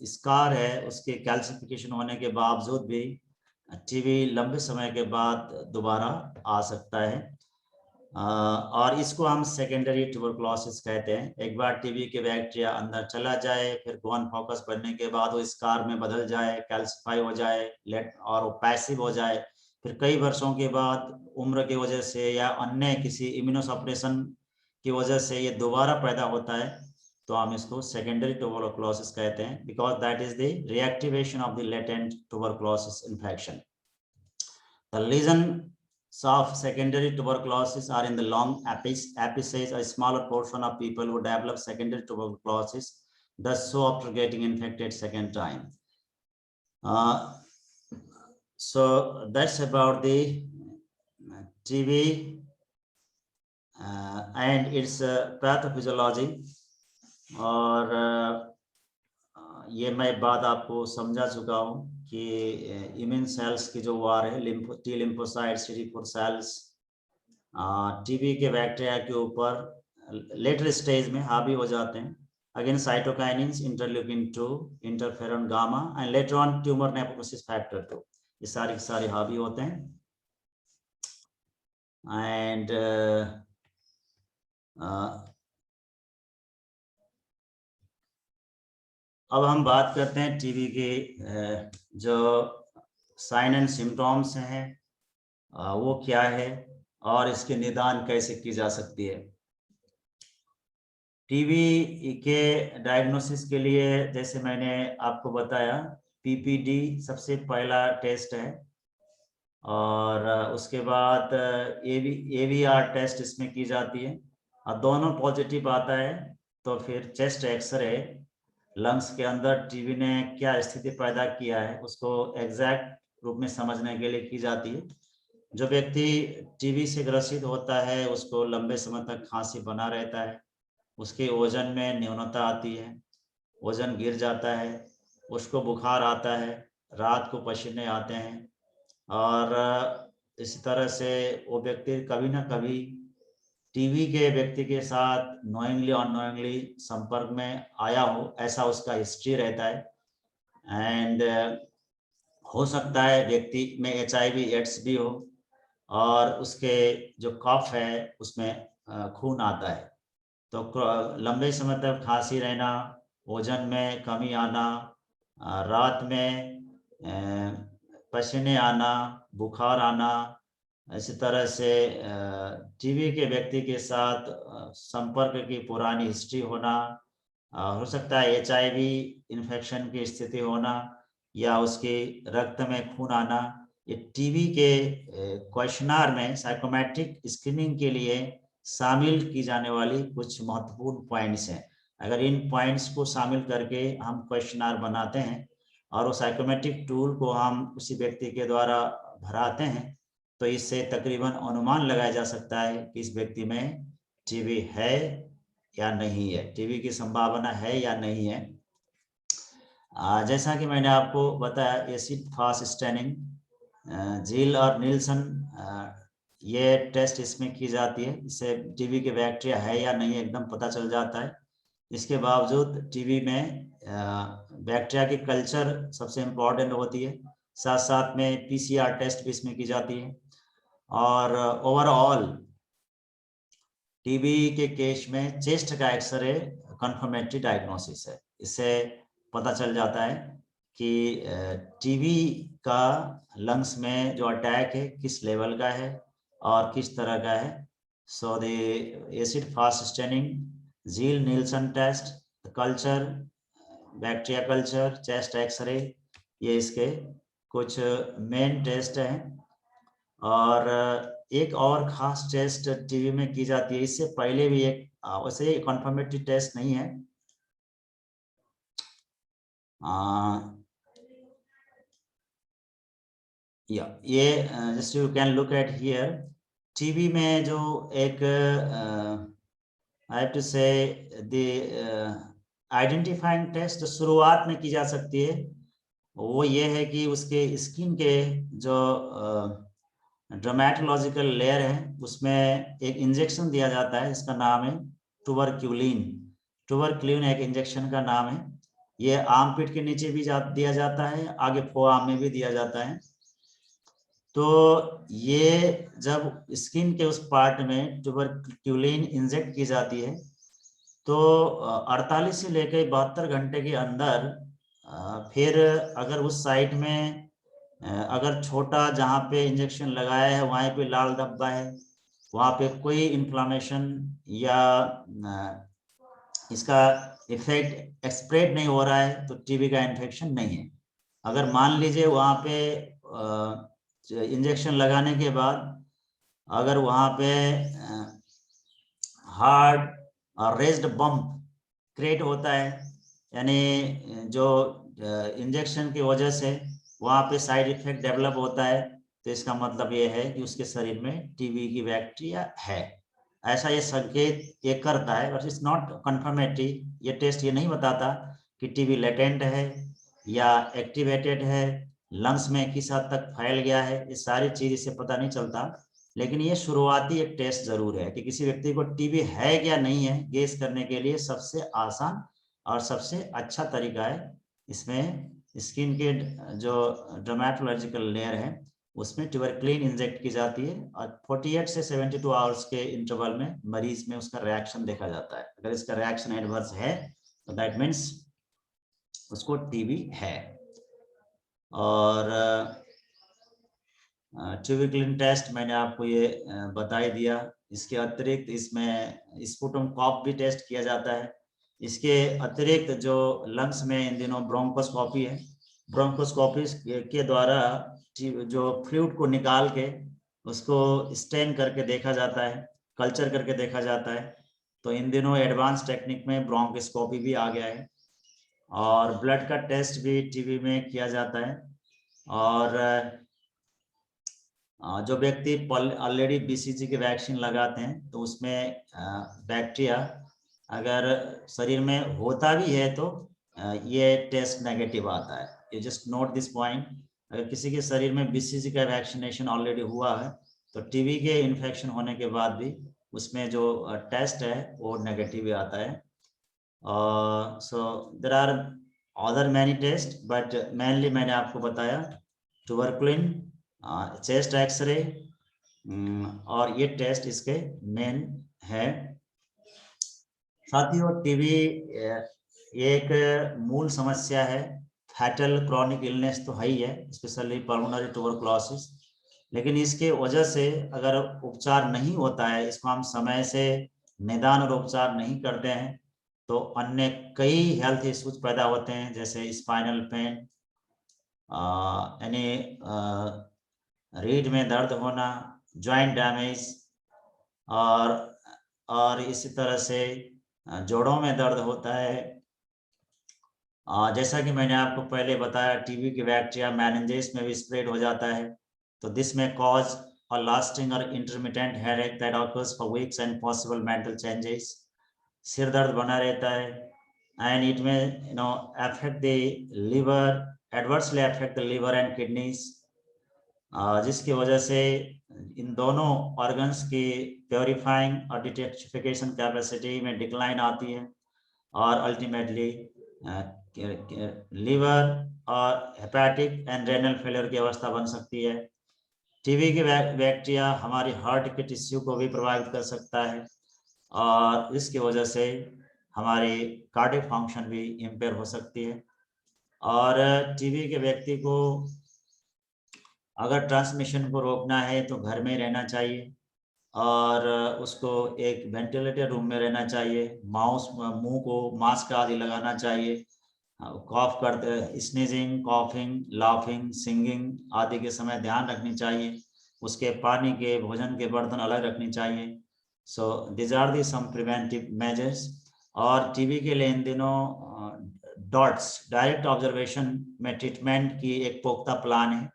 स्कार है उसके कैल्सिफिकेशन होने के बावजूद भी टीबी लंबे समय के बाद दोबारा आ सकता है। और इसको हम सेकेंडरी ट्यूबरकुलोसिस कहते हैं। एक बार टीबी के बैक्टीरिया अंदर चला जाए, फिर गॉन फोकस बनने के बाद वो स्कार में बदल जाए, कैल्सिफाई हो जाए, और वो पैसिव हो जाए, फिर कई वर्षों के बाद उम्र की वजह से या अन्य किसी इम्यूनोसप्रेशन की वजह से ये दोबारा पैदा होता है, तो हम इसको सेकेंडरी ट्यूबरकुलोसिस कहते हैं, because that is the reactivation of the latent tuberculosis infection. The lesions of secondary tuberculosis are in the long episodes. A smaller portion of people who develop secondary tuberculosis thus so after getting infected second time. So that's about the TB and its pathophysiology। और ये मैं बात आपको समझा चुका हूँ कि immune cells की जो वार है, T lymphocytes, CD4 cells TB के बैक्टीरिया के ऊपर लेटर स्टेज में हावी हो जाते हैं। Again cytokinins, interleukin 2, interferon gamma and later on tumour necrosis factor 2, ये सारे हावी होते हैं। एंड अब हम बात करते हैं टीबी के जो साइन एंड सिम्टम्स हैं वो क्या है और इसके निदान कैसे की जा सकती है। टीबी के डायग्नोसिस के लिए जैसे मैंने आपको बताया, पीपीडी सबसे पहला टेस्ट है, और उसके बाद एवीआर टेस्ट इसमें की जाती है, और दोनों पॉजिटिव आता है तो फिर चेस्ट एक्सरे, लंग्स के अंदर टीबी ने क्या स्थिति पैदा किया है उसको एग्जैक्ट रूप में समझने के लिए की जाती है। जो व्यक्ति टीबी से ग्रसित होता है उसको लंबे समय तक खांसी बना रहता है, उसके वजन में न्यूनता आती है, वजन गिर जाता है, उसको बुखार आता है, रात को पसीने आते हैं, और इसी तरह से वो व्यक्ति कभी ना कभी टीबी के व्यक्ति के साथ नोइंगली अननोइंगली संपर्क में आया हो, ऐसा उसका हिस्ट्री रहता है। एंड हो सकता है व्यक्ति में HIV एड्स भी हो और उसके जो कफ है उसमें खून आता है, तो लंबे समय तक खांसी रहना, वजन में कमी आना, रात में पसीने आना, बुखार आना, इसी तरह से टीबी के व्यक्ति के साथ संपर्क की पुरानी हिस्ट्री होना, हो सकता है HIV इन्फेक्शन की स्थिति होना या उसके रक्त में खून आना। ये टीबी के क्वेश्चनर में साइकोमेट्रिक स्क्रीनिंग के लिए शामिल की जाने वाली कुछ महत्वपूर्ण पॉइंट्स हैं। अगर इन पॉइंट्स को शामिल करके हम क्वेश्चनर बनाते हैं और उस साइकोमेट्रिक टूल को हम उसी व्यक्ति के द्वारा भराते हैं, तो इससे तकरीबन अनुमान लगाया जा सकता है कि इस व्यक्ति में टीबी है या नहीं है, टीबी की संभावना है या नहीं है। जैसा कि मैंने आपको बताया, एसिड फास्ट स्टैनिंग, झील और नील्सन, ये टेस्ट इसमें की जाती है। इससे टीबी के बैक्टीरिया है या नहीं एकदम पता चल जाता है। इसके बावजूद टीबी में बैक्टीरिया की कल्चर सबसे इम्पोर्टेंट होती है, साथ साथ में PCR टेस्ट भी इसमें की जाती है। और ओवरऑल टीबी के केस में चेस्ट का एक्सरे कंफर्मेटरी डायग्नोसिस है। इससे पता चल जाता है कि टीबी का लंग्स में जो अटैक है किस लेवल का है और किस तरह का है। So the acid fast staining, Ziehl Neelsen test, culture, bacteria culture, chest X ray, ये इसके कुछ मेन टेस्ट हैं। और एक और खास टेस्ट टीबी में की जाती है, इससे पहले भी एक वैसे कंफर्मेटरी टेस्ट नहीं है, ये just you can look at here. TB में जो एक आई हैव टू से द आइडेंटिफाइंग टेस्ट जो शुरुआत में की जा सकती है वो ये है कि उसके स्किन के जो डर्मेटोलॉजिकल लेयर है उसमें एक इंजेक्शन दिया जाता है, इसका नाम है ट्यूबरक्यूलिन। ट्यूबरक्यूलिन एक इंजेक्शन का नाम है। ये आर्मपिट के नीचे भी दिया जाता है, आगे फोआर्म में भी दिया जाता है। तो ये जब स्किन के उस पार्ट में ट्यूबरक्यूलिन इंजेक्ट की जाती है तो 48 से लेकर 72 घंटे के अंदर फिर अगर उस साइट में अगर छोटा जहाँ पे इंजेक्शन लगाया है वहाँ पे लाल धब्बा है, वहाँ पे कोई इन्फ्लामेशन या इसका इफेक्ट एक्सप्रेड नहीं हो रहा है तो टीबी का इन्फेक्शन नहीं है। अगर मान लीजिए वहाँ पे इंजेक्शन लगाने के बाद अगर वहाँ पे हार्ड और रेज्ड बम्प क्रिएट होता है, यानी जो इंजेक्शन की वजह से वहाँ पे साइड इफेक्ट डेवलप होता है, तो इसका मतलब ये है कि उसके शरीर में टीबी की बैक्टीरिया है, ऐसा ये संकेत ये करता है। But it's not confirmatory. ये टेस्ट ये नहीं बताता कि टीबी लेटेंट है या एक्टिवेटेड है, लंग्स में किस हद तक फैल गया है, ये सारी चीज इससे पता नहीं चलता। लेकिन ये शुरुआती एक टेस्ट जरूर है कि किसी व्यक्ति को टीबी है या नहीं है गेस करने के लिए सबसे आसान और सबसे अच्छा तरीका है इसमें स्किन के जो डर्मेटोलॉजिकल लेयर है उसमें ट्यूबरक्लीन इंजेक्ट की जाती है और 48 से 72 आवर्स के इंटरवल में मरीज में उसका रिएक्शन देखा जाता है। अगर इसका रिएक्शन एडवर्स है तो दैट मीन्स उसको टीबी है। और ट्यूबरक्लीन टेस्ट मैंने आपको ये बता ही दिया। इसके अतिरिक्त इसमें स्पुटम कॉफ भी टेस्ट किया जाता है। इसके अतिरिक्त जो लंग्स में इन दिनों ब्रोंकोस्कोपी है, ब्रोंकोस्कोपी के द्वारा जो फ्लूइड को निकाल के उसको स्टेन करके देखा जाता है, कल्चर करके देखा जाता है। तो इन दिनों एडवांस टेक्निक में ब्रोंकोस्कोपी भी आ गया है और ब्लड का टेस्ट भी टीबी में किया जाता है। और जो व्यक्ति ऑलरेडी BCG की वैक्सीन लगाते हैं तो उसमें बैक्टीरिया अगर शरीर में होता भी है तो ये टेस्ट नेगेटिव आता है। You just note this point. अगर किसी के शरीर में BCG का वैक्सीनेशन ऑलरेडी हुआ है तो टीबी के इन्फेक्शन होने के बाद भी उसमें जो टेस्ट है वो नेगेटिव आता है। So there are other many test, but mainly मैंने आपको बताया ट्यूबरकुलिन, चेस्ट एक्सरे, और ये टेस्ट इसके मेन है। साथियों, टीबी एक मूल समस्या है, फैटल क्रॉनिक इलनेस तो है ही है, स्पेशली पल्मोनरी ट्यूबरकुलोसिस। लेकिन इसके वजह से अगर उपचार नहीं होता है, इसको हम समय से निदान और उपचार नहीं करते हैं, तो अन्य कई हेल्थ इश्यूज पैदा होते हैं, जैसे स्पाइनल पेन, यानी रीढ़ में दर्द होना, जॉइंट डैमेज, और इसी तरह से जोड़ों में दर्द होता है। जैसा कि मैंने आपको पहले बताया, टीबी की बैक्टीरिया मेनिंजेस में भी स्प्रेड हो जाता है, तो दिस में कॉज और लास्टिंग और intermittent headache that occurs for weeks and possible mental changes. सिर दर्द बना रहता है, एंड इट में affect the liver, adversely affect the liver and kidneys, जिसकी वजह से इन दोनों ऑर्गन्स की प्योरीफाइंग और डिटॉक्सिफिकेशन कैपेसिटी में डिक्लाइन आती है, और अल्टीमेटली लिवर और हेपेटिक एंड रेनल फेलियर की अवस्था बन सकती है। टीबी की बैक्टीरिया हमारी हार्ट के टिश्यू को भी प्रभावित कर सकता है, और इसकी वजह से हमारी कार्डियक फंक्शन भी इम्पेयर हो सकती है। और टीबी के व्यक्ति को अगर ट्रांसमिशन को रोकना है तो घर में रहना चाहिए, और उसको एक वेंटिलेटर रूम में रहना चाहिए, मुंह को मास्क आदि लगाना चाहिए, कॉफ करते, स्नीजिंग, कॉफिंग, लाफिंग, सिंगिंग आदि के समय ध्यान रखनी चाहिए, उसके पानी के, भोजन के बर्तन अलग रखनी चाहिए। So this are the some preventive measures. और टीबी के लिए इन दिनों डॉट्स, डायरेक्ट ऑब्जर्वेशन में ट्रीटमेंट की एक पुख्ता प्लान है।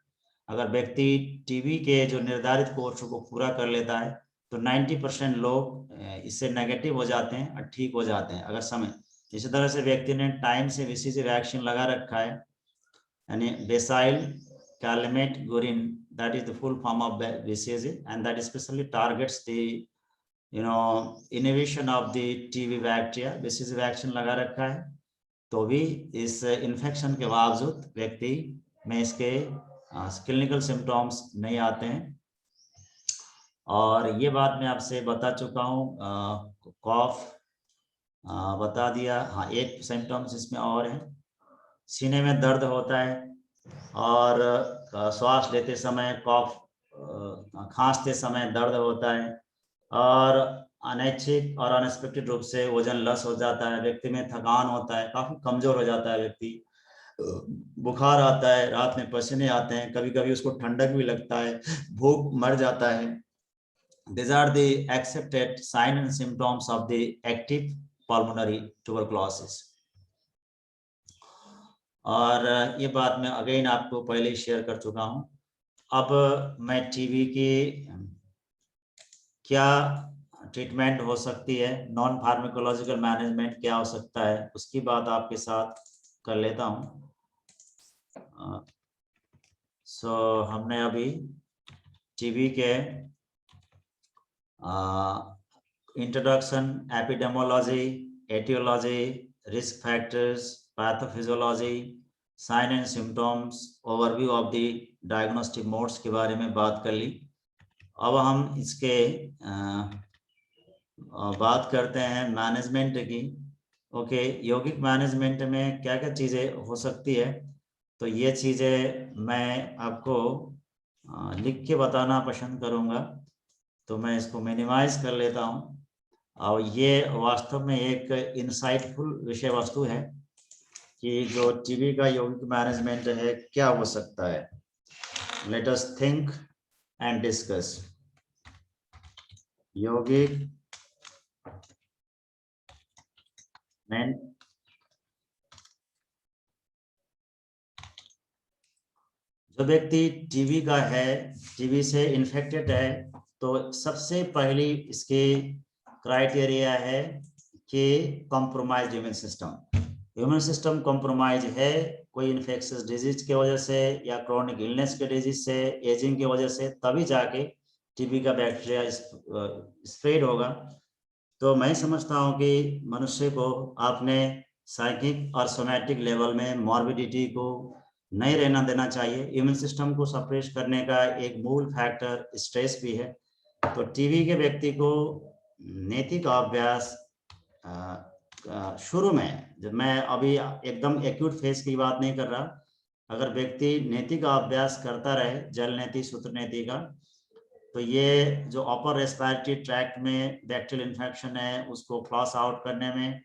अगर व्यक्ति टीबी के जो निर्धारित कोर्स को पूरा कर लेता है, तो 90% लोग इससे नेगेटिव हो जाते हैं और ठीक हो जाते हैं अगर समय। इसी तरह से व्यक्ति ने टाइम से बीसीजी वैक्सीन लगा रखा है, यानी bacille Calmette Guerin, that is the full form of BCG, and that specially targets the inhibition of the TB bacteria. BCG vaccine लगा रखा है, तो भी इस इन्फेक्शन के बावजूद व्यक्ति में इसके क्लिनिकल सिम्टम्स नहीं आते हैं। और ये बात मैं आपसे बता चुका हूँ, कॉफ बता दिया। हाँ, एक सिम्टम्स इसमें और है, सीने में दर्द होता है, और श्वास लेते समय कॉफ, खांसते समय दर्द होता है, और अनैच्छिक और अनएक्सपेक्टेड रूप से वजन लस हो जाता है, व्यक्ति में थकान होता है, काफी कमजोर हो जाता है व्यक्ति, बुखार आता है, रात में पसीने आते हैं, कभी कभी उसको ठंडक भी लगता है, भूख मर जाता है। These are the accepted signs and symptoms of the active pulmonary tuberculosis. और ये बात मैं अगेन आपको पहले ही शेयर कर चुका हूँ। अब मैं टीबी की क्या ट्रीटमेंट हो सकती है, नॉन फार्माकोलॉजिकल मैनेजमेंट क्या हो सकता है, उसकी बात आपके साथ कर लेता हूँ। हमने अभी टीबी के introduction, epidemiology, aetiology, risk factors, pathophysiology, sign and symptoms, overview of the diagnostic modes के बारे में बात कर ली। अब हम इसके बात करते हैं मैनेजमेंट की। ओके, यौगिक मैनेजमेंट में क्या क्या चीज़ें हो सकती है, तो ये चीज़ें मैं आपको लिख के बताना पसंद करूँगा, तो मैं इसको मिनिमाइज कर लेता हूँ। और ये वास्तव में एक इंसाइटफुल विषय वस्तु है कि जो टीबी का यौगिक मैनेजमेंट है क्या हो सकता है। Let us think and discuss. यौगिक जो व्यक्ति टीबी का है, टीबी से इन्फेक्टेड है, तो सबसे पहली इसकी क्राइटेरिया है कि compromise human system. Human system compromise है कोई इन्फेक्शियस डिजीज के वजह से या क्रोनिक इलनेस के डिजीज से, एजिंग की वजह से, तभी जाके टीबी का बैक्टीरिया स्प्रेड होगा। तो मैं समझता हूँ कि मनुष्य को अपने साइकिक और सोमैटिक लेवल में मॉर्बिडिटी को नहीं रहना देना चाहिए। इम्यून सिस्टम को सप्रेस करने का एक मूल फैक्टर स्ट्रेस भी है। तो टीबी के व्यक्ति को नैतिक अभ्यास शुरू में, जब मैं अभी एकदम एक्यूट फेज की बात नहीं कर रहा, अगर व्यक्ति नैतिक अभ्यास करता रहे जल नीति सूत्र नीति का, तो ये जो अपर रेस्पिरेटरी ट्रैक्ट में बैक्टीरियल इन्फेक्शन है उसको फ्लश आउट करने में,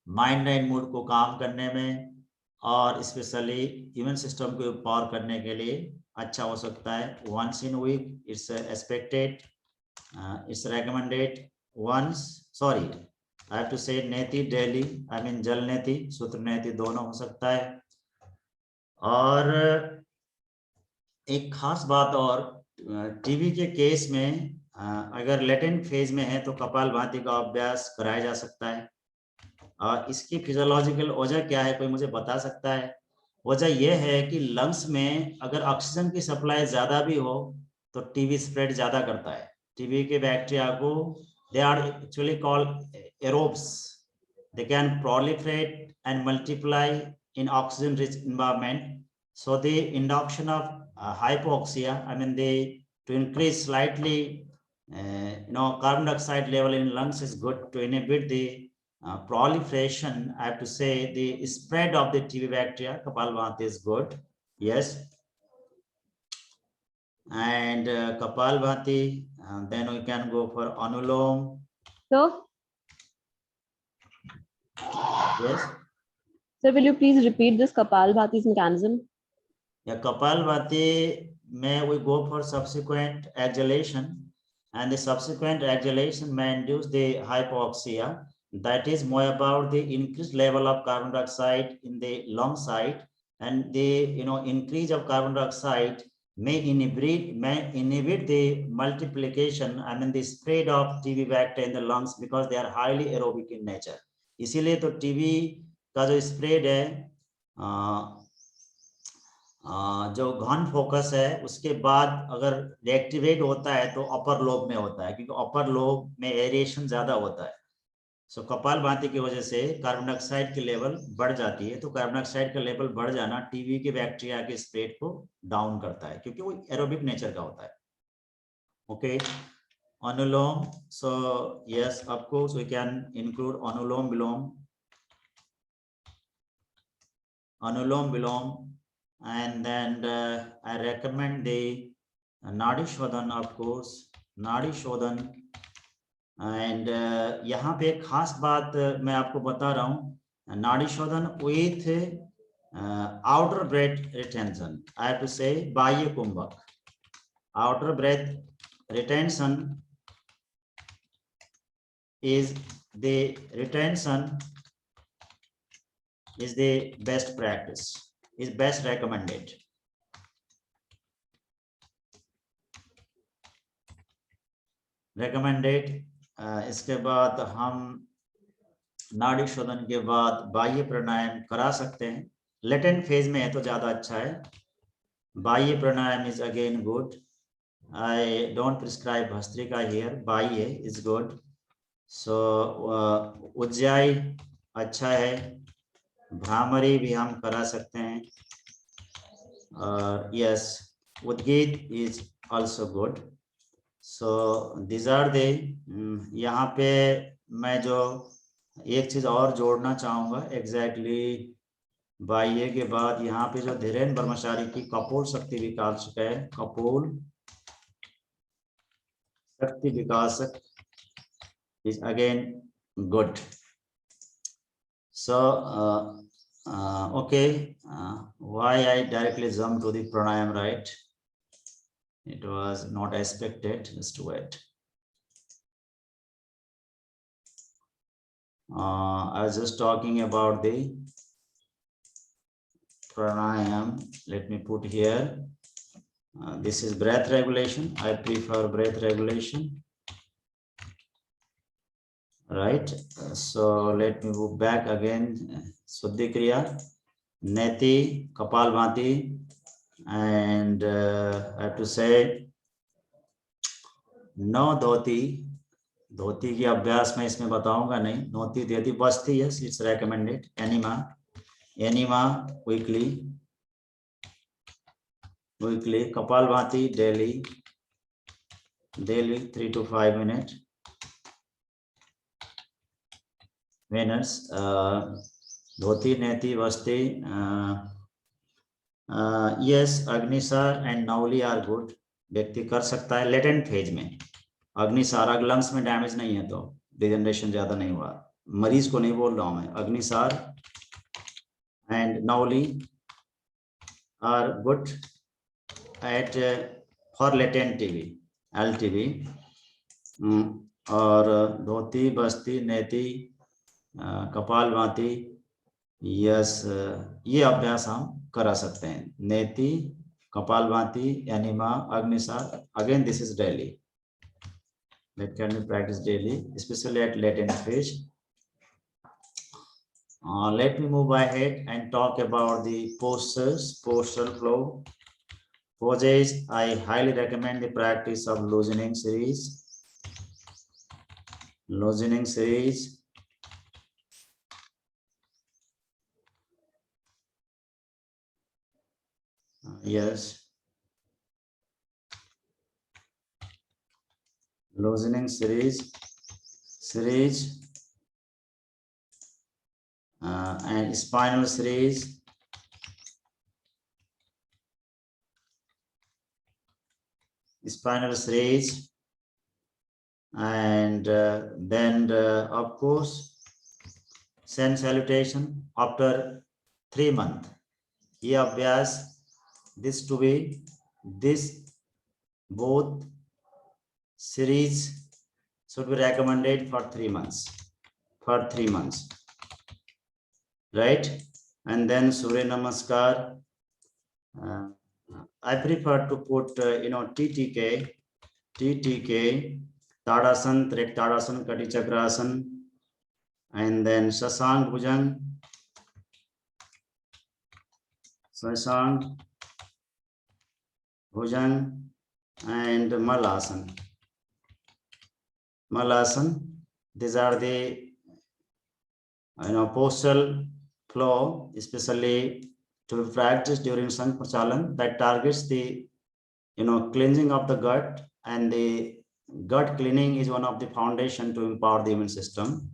माइंड एंड मूड को काम करने में, और स्पेशली इम्यून सिस्टम को पावर करने के लिए अच्छा हो सकता है। Once in week it's expected, it's recommended once, sorry I have to say neti daily, I mean जल नेति सूत्र नेति दोनों हो सकता है। और एक खास बात और, टीबी के केस में अगर लेटेंट फेज में है तो कपालभाति का अभ्यास कराया जा सकता है। इसकी फिजियोलॉजिकल वजह क्या है, कोई मुझे बता सकता है? वजह यह है कि लंग्स में अगर ऑक्सीजन की सप्लाई ज्यादा भी हो तो टीबी स्प्रेड ज्यादा करता है। टीबी के बैक्टीरिया को they are actually called aerobes, they can proliferate and multiply in oxygen rich environment. So the induction of hypoxia, I mean to increase slightly carbon dioxide level in lungs is good to inhibit the proliferation. I have to say the spread of the TB bacteria. Kapalbhati is good, yes. And Kapalbhati, then we can go for Anulom. So, yes. Sir, will you please repeat this Kapalbhati's mechanism? Yeah, Kapalbhati, may we go for subsequent exhalation, and the subsequent exhalation may induce the hypoxia. That is more about the increased level of carbon dioxide in the lung side, and the increase of carbon dioxide may inhibit the multiplication, I mean the spread of TB bacteria in the lungs because they are highly aerobic in nature. इसीलिए तो TB का जो spread है जो घन focus है उसके बाद अगर रिएक्टिवेट होता है तो अपर लोब में होता है, क्योंकि अपर लोब में एरिएशन ज्यादा होता है। सो कपालभाति की वजह से कार्बन डाइऑक्साइड की लेवल बढ़ जाती है, तो कार्बन डाइऑक्साइड का लेवल बढ़ जाना टीबी के बैक्टीरिया के स्प्रेड को डाउन करता है, क्योंकि वो एरोबिक नेचर का होता है। Okay, Anulom, so yes of course we can include Anulom Vilom, and then I recommend the Nadi Shodhan, of course, Nadi Shodhan. And यहाँ पे एक खास बात मैं आपको बता रहा हूँ, नाड़ी शोधन with outer breath retention. I have to say बाह्य कुंभक, outer breath retention is the best practice, is best recommended. इसके बाद हम नाड़ी शोधन के बाद बाह्य प्राणायाम करा सकते हैं। लेटेंट फेज में है तो ज्यादा अच्छा है। Bahya pranayama is again good. I don't prescribe bhastrika here, bahya is good. So ujjayi अच्छा है, भ्रामरी भी हम करा सकते हैं, yes, Udgeeth is also good. So this are they. यहाँ पे मैं जो एक चीज और जोड़ना चाहूंगा, एग्जैक्टली बाह्य के बाद यहाँ पे जो धीरेन्द्र ब्रह्मचारी की कपोल शक्ति विकासक है, कपोल शक्ति विकासक is again good. So okay, why I directly jump to the pranayam, right? It was not expected. Just wait. I was just talking about the pranayam. Let me put here. This is breath regulation. I prefer breath regulation. Right, so let me move back again. Suddhi Kriya, Neti, Kapalbhati, and I have to say no dhauti, धोती की अभ्यास में इसमें बताऊंगा नहीं। नोती देती बस्ती, yes it's recommended. Enema, enema weekly, weekly. Kapalbhati daily, daily 3 to 5 minutes। वेनस, dhauti neti basti, yes agnisar and nauli are good. व्यक्ति कर सकता है लेटेंट फेज में। अग्निसार, अगर लंग्स में डैमेज नहीं है तो, डिजनरेशन ज्यादा नहीं हुआ, मरीज को नहीं बोल रहा हूं मैं। Agnisar and nauli are good at for latent TB, LTB. और धोती बस्ती नेति कपालभाति, यस ये अभ्यास हम करा सकते हैं। Neti, kapalbhati, enema, agnisar. Again this is daily, that can be practiced daily, especially at latent phase. Let me move ahead and talk about the postures, postural flow. Poses, I highly recommend the practice of loosening series. Loosening series. Yes. Loosening series, and spinal series, and then of course sun salutation after 3 months. ये अभ्यास, this to be, this both series should be recommended for 3 months, for 3 months, right? And then Surya Namaskar, I prefer to put TTK, Tadasan, Triktadasan, Kati Chakrasan, and then Shashank Bhujang, and Malasan. These are the postal flow, especially to be practiced during Sang Prachalan, that targets the cleansing of the gut, and the gut cleaning is one of the foundation to empower the immune system.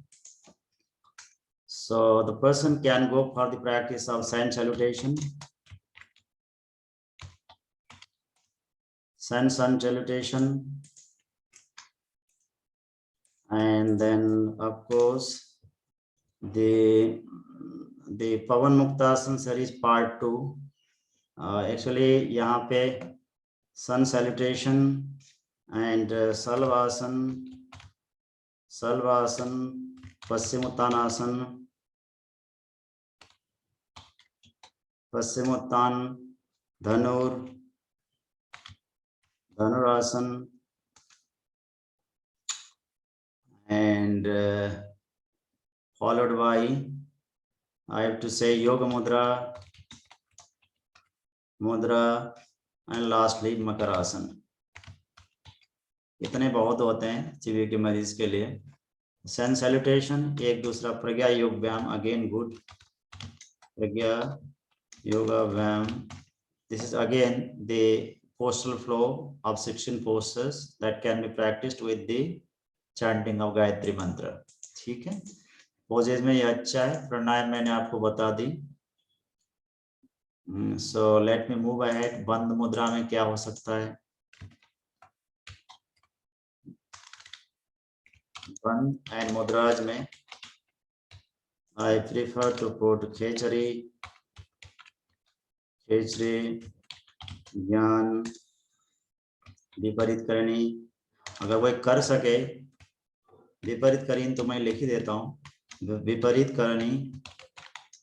So the person can go for the practice of sun salutation, sun salutation, and then of course the Pavan Muktasan series part 2. Actually यहाँ पे sun salutation and Salvasan, Paschimottanasana, Paschimottan, Dhanurasan, and followed by, I have to say, Yoga Mudra, and lastly Makarasana. इतने बहुत होते हैं चिवी के मरीज के लिए। सन सैल्यूटेशन, एक दूसरा प्रज्ञा योग व्यायाम, अगेन गुड, प्रज्ञा yoga व्यायाम. This is again the postal flow of 16 postures that can be practiced with the chanting of Gayatri mantra. ठीक है, पोजेज में ये अच्छा है। प्राणायाम मैंने आपको बता दी। So let me move ahead. बंद मुद्रा में क्या हो सकता है? बंद एंड मुद्राज में I prefer to put खेचरी, ज्ञान, विपरीत करनी। अगर वो कर सके, विपरीत करीन तो मैं लिख ही देता हूँ। विपरीत करनी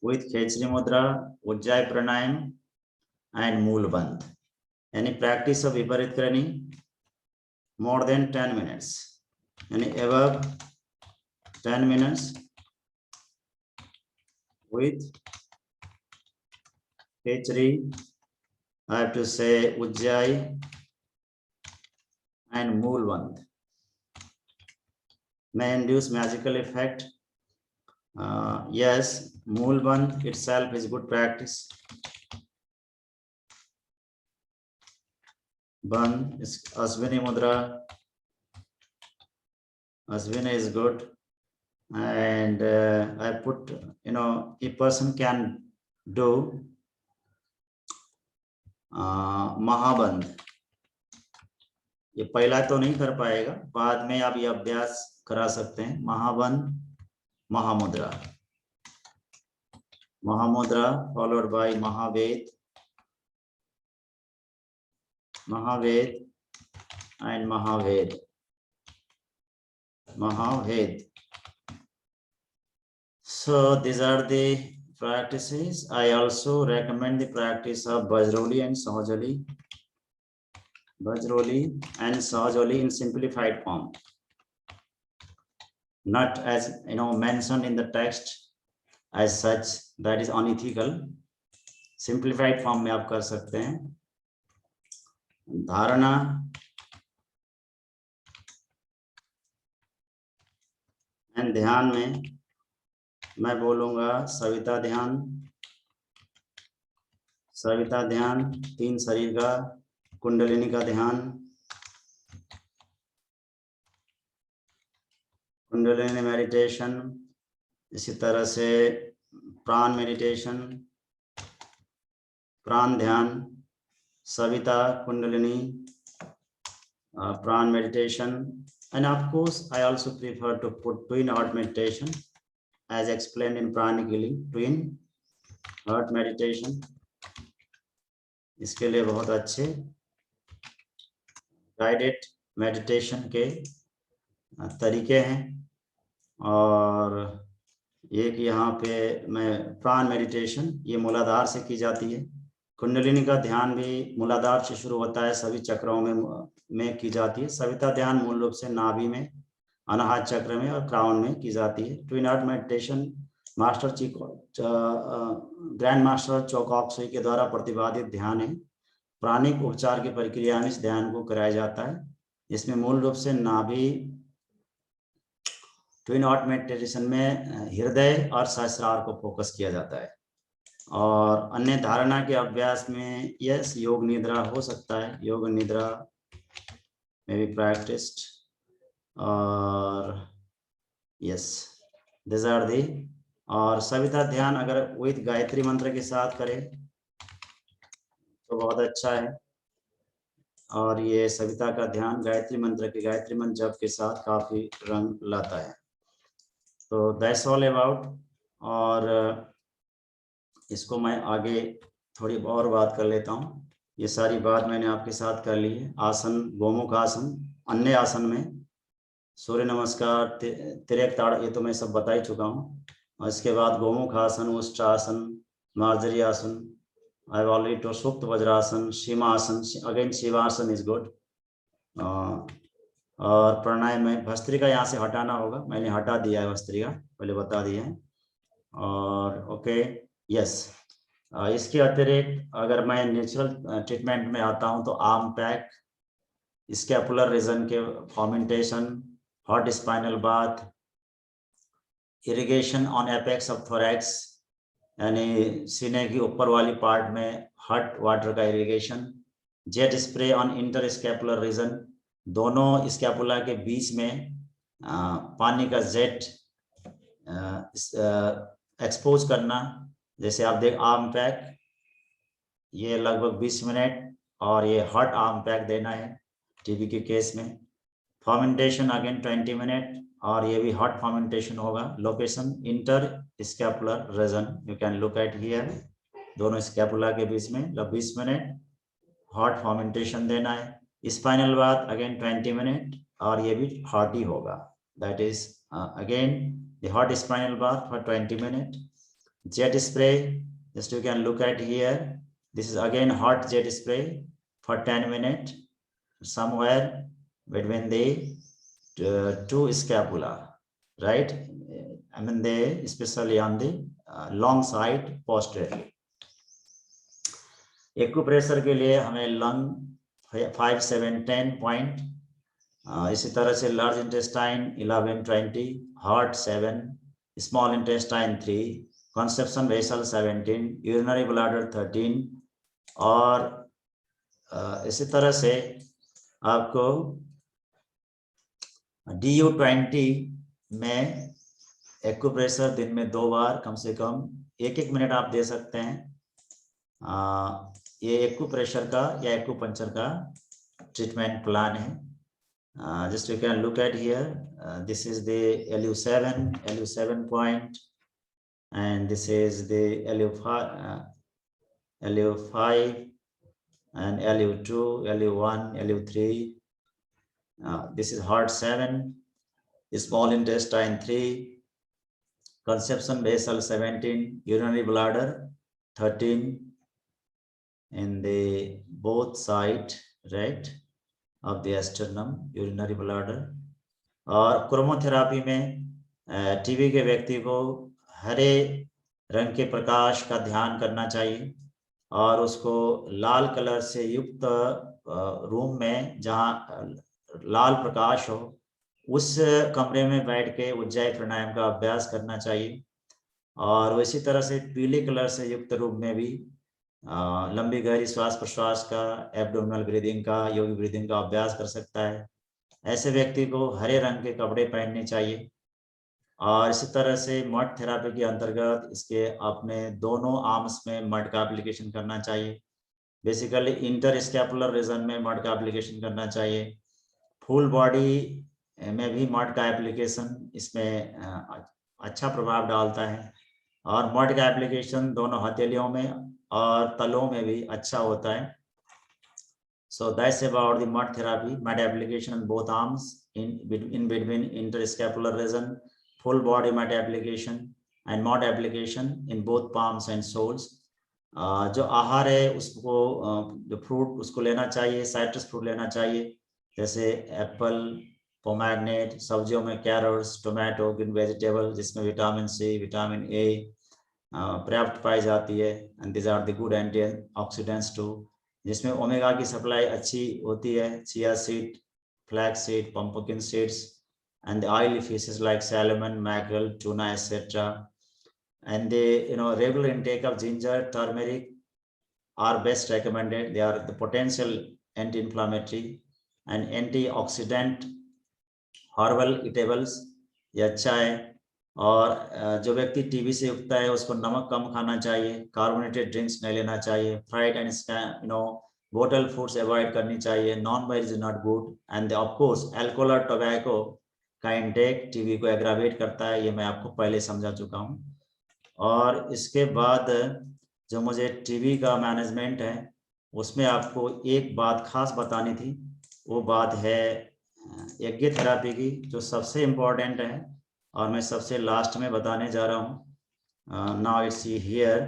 विथ खेचरी मुद्रा, उज्जाय प्राणायाम एंड मूल बंद। यानी प्रैक्टिस ऑफ विपरीत करनी more than 10 minutes, यानी above 10 minutes with Khechari, I have to say उज्जाय and मूल बंद। may induce magical effect. Yes, Mool Bandh itself is good practice. Bandh is Aswini Mudra. Aswini is good. And I put, a person can do महाबंध. ये पहला तो नहीं कर पाएगा, बाद में आप ये अभ्यास करा सकते हैं. महाबंध, Mahamudra, Mahamudra followed by महावेद, महावेद and महावेद, महावेद. So these are the practices. I also recommend the practice of Bajroli and Sahajali. Bajroli and Sahajali in simplified form, not as mentioned in the text as such, that is unethical. Simplified form में आप कर सकते हैं. धारणा, and ध्यान में मैं बोलूंगा सविता ध्यान. सविता ध्यान 3 शरीर का, कुंडलिनी का ध्यान, कुंडलिनी मेडिटेशन, इसी तरह से प्राण मेडिटेशन, प्राण ध्यान, सविता, कुंडलिनी, प्राण meditation. And of course, I also prefer to put twin heart meditation as explained in pranic healing. Twin heart meditation, इसके लिए बहुत अच्छे गाइडेड मेडिटेशन के तरीके हैं. और एक यहाँ पे मैं प्राण मेडिटेशन, ये मूलाधार से की जाती है. कुंडलिनी का ध्यान भी मूलाधार से शुरू होता है, सभी चक्रों में की जाती है. सविता ध्यान मूल रूप से नाभि में, अनाहत चक्र में और क्राउन में की जाती है. Twin heart meditation grand master Choa Kok Sui के द्वारा प्रतिपादित ध्यान है. प्राणिक उपचार की प्रक्रिया में इस ध्यान को कराया जाता है. इसमें मूल रूप से नाभि, ट्विन हार्ट मेडिटेशन में हृदय और सहस्रार को फोकस किया जाता है. और अन्य धारणा के अभ्यास में यस योग निद्रा हो सकता है. योग निद्रा में भी प्रैक्टिस्ड. और यस दिस आर दी. और सविता ध्यान अगर विद गायत्री मंत्र के साथ करें तो बहुत अच्छा है. और ये सविता का ध्यान गायत्री मंत्र जप के साथ काफी रंग लाता है. तो दैट्स ऑल अबाउट. और इसको मैं आगे थोड़ी और बात कर लेता हूँ. ये सारी बात मैंने आपके साथ कर ली है. आसन, गोमुख आसन, अन्य आसन में सूर्य नमस्कार, तिरक ताड़, ये तो मैं सब बता ही चुका हूँ. और इसके बाद गोमुख आसन, उष्ट्रासन, मार्जरी आसन, आई हैव ऑलरेडी टोल्ड, सुप्त वज्रासन, शिवासन, अगेन शिवासन इज गुड. और प्राणायाम में भस्त्रिका यहाँ से हटाना होगा, मैंने हटा दिया है भस्त्रिका, पहले बता दिया है. और ओके यस. इसके अतिरिक्त अगर मैं नेचुरल ट्रीटमेंट में आता हूँ तो आर्म पैक, स्कैपुलर रीजन के fermentation, hot spinal bath, irrigation on apex of thorax, यानी सीने की ऊपर वाली पार्ट में हॉट वाटर का irrigation, jet spray on inter scapular region, दोनों स्कैपुला के बीच में पानी का जेट एक्सपोज करना. जैसे आप देख आर्म पैक, ये लगभग 20 मिनट, और ये हॉट आर्म पैक देना है टीबी के केस में. फॉर्मेंटेशन अगेन 20 मिनट, और ये भी हॉट फॉर्मेंटेशन होगा. Location inter scapular region, you can look at here, दोनों स्कैपुला के बीच में 20 मिनट हॉट फॉर्मेंटेशन देना है. स्पाइनल बाथ अगेन 20 मिनट, और ये भी हॉट ही होगा. That is again the hot spinal bath for 20 minute. jet spray, just you can look at here, this is again hot jet spray for 10 minutes somewhere between the two scapula, right? I mean they especially on the long side posteriorly. Acupressure के लिए हमें lung 5, 7, 10 point इसी तरह से large intestine 11-20, heart 7, small intestine 3, conception vessel 17, urinary bladder 13, और इसी तरह से आपको DU20 में एक्यूप्रेशर दिन में 2 बार कम से कम 1-1 मिनट आप दे सकते हैं। ये एक्यूप्रेशर का या एक्यूपंक्चर का ट्रीटमेंट प्लान है। Just you can look at here. This is the LU7 point, and this is the LU5 and LU2, LU1, LU3. This is heart 7, small intestine 3, conception vessel 17, urinary bladder 13 in the both side, right, of the sternum, urinary bladder. और क्रोमोथेरापी में TB के व्यक्ति को हरे रंग के प्रकाश का ध्यान करना चाहिए और उसको लाल कलर से युक्त रूम में जहाँ लाल प्रकाश हो उस कमरे में बैठ के उज्जाई प्राणायाम का अभ्यास करना चाहिए। और इसी तरह से पीले कलर से युक्त रूम में भी लंबी गहरी श्वास प्रश्वास का, एब्डोमिनल ब्रीदिंग का, योगी ब्रीदिंग का अभ्यास कर सकता है। ऐसे व्यक्ति को हरे रंग के कपड़े पहनने चाहिए। और इसी तरह से मड थेरापी के अंतर्गत इसके अपने दोनों आर्म्स में मड का एप्लीकेशन करना चाहिए। बेसिकली इंटर स्कैपुलर रीजन में मड का एप्लीकेशन करना चाहिए। फुल बॉडी में भी मड का एप्लीकेशन इसमें अच्छा प्रभाव डालता है। और मड का एप्लीकेशन दोनों हथेलियों में और तलों में भी अच्छा होता है। So that's about the mud therapy. Mud application on both arms, in between interscapular region, full body mud application, and mud application in both palms and soles. जो आहार है उसको जो फ्रूट उसको लेना चाहिए, साइट्रस फ्रूट लेना चाहिए, जैसे एप्पल, पोमैग्रेनेट, सब्जियों में कैरोट्स, टोमेटो, ग्रीन वेजिटेबल जिसमें विटामिन सी, विटामिन ए पर्याप्त पाई जाती है। And this are the good antioxidants too, जिसमें ओमेगा की सप्लाई अच्छी होती है, chia seed, flax seed, pumpkin seeds, and the oily fishes like salmon, mackerel, tuna etcetera. And the regular intake of ginger, turmeric are best recommended. They are the potential anti-inflammatory and antioxidant herbal eatables, ये अच्छा है। और जो व्यक्ति TB से युक्त है उसको नमक कम खाना चाहिए, कार्बोनेटेड ड्रिंक्स नहीं लेना चाहिए, fried and bottle foods avoid करनी चाहिए, non veg is not good, and of course alcohol और टोबैको का इंटेक टीबी को एग्रावेट करता है, ये मैं आपको पहले समझा चुका हूँ। और इसके बाद जो मुझे टीबी का मैनेजमेंट है उसमें आपको एक बात खास बतानी थी, वो बात है यज्ञ थेरापी की, जो सबसे इम्पोर्टेंट है और मैं सबसे लास्ट में बताने जा रहा हूँ। Now it's here,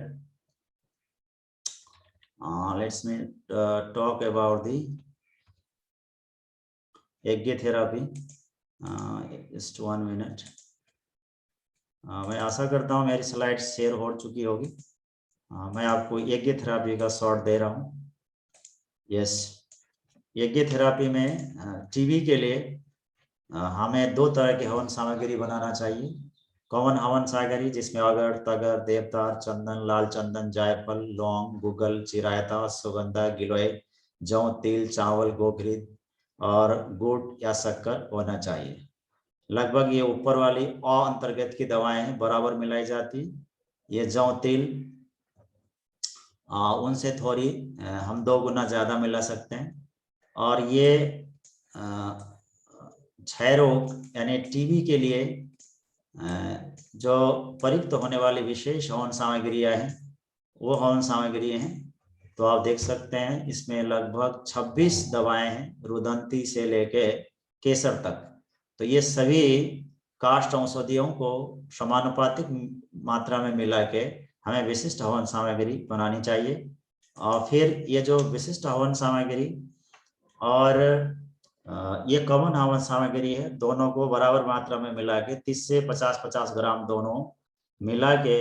let's me talk about the यज्ञ थेरापी। Just 1 minute. मैं आशा करता हूँ मेरी स्लाइड शेयर हो चुकी होगी। मैं आपको यज्ञ थेरापी का शॉर्ट दे रहा हूँ। यस, यज्ञ थेरापी में टीबी के लिए हमें 2 तरह की हवन सामग्री बनाना चाहिए। कॉमन हवन सामग्री जिसमें अगर, तगर, देवदार, चंदन, लाल चंदन, जायफल, लौंग, गुगल, चिरायता, सुगंधा, गिलोय, जौ, तिल, चावल, गोघृत और गुड़ या शक्कर होना चाहिए। लगभग ये ऊपर वाली अ अंतर्गत की दवाएं हैं, बराबर मिलाई जाती। ये जौ, तिल उनसे थोड़ी हम 2 गुना ज्यादा मिला सकते हैं। और ये क्षय रोग यानी टीबी के लिए जो प्रयुक्त होने वाली विशेष हवन सामग्रियां हैं वो हवन सामग्री हैं। तो आप देख सकते हैं इसमें लगभग 26 दवाएं हैं, रुदंती से लेके केसर तक। तो ये सभी काष्ठ औषधियों को समानुपातिक मात्रा में मिला के हमें विशिष्ट हवन सामग्री बनानी चाहिए। और फिर ये जो विशिष्ट हवन सामग्री और ये कॉमन हवन सामग्री है, दोनों को बराबर मात्रा में मिला के 30 से 50-50 ग्राम दोनों मिला के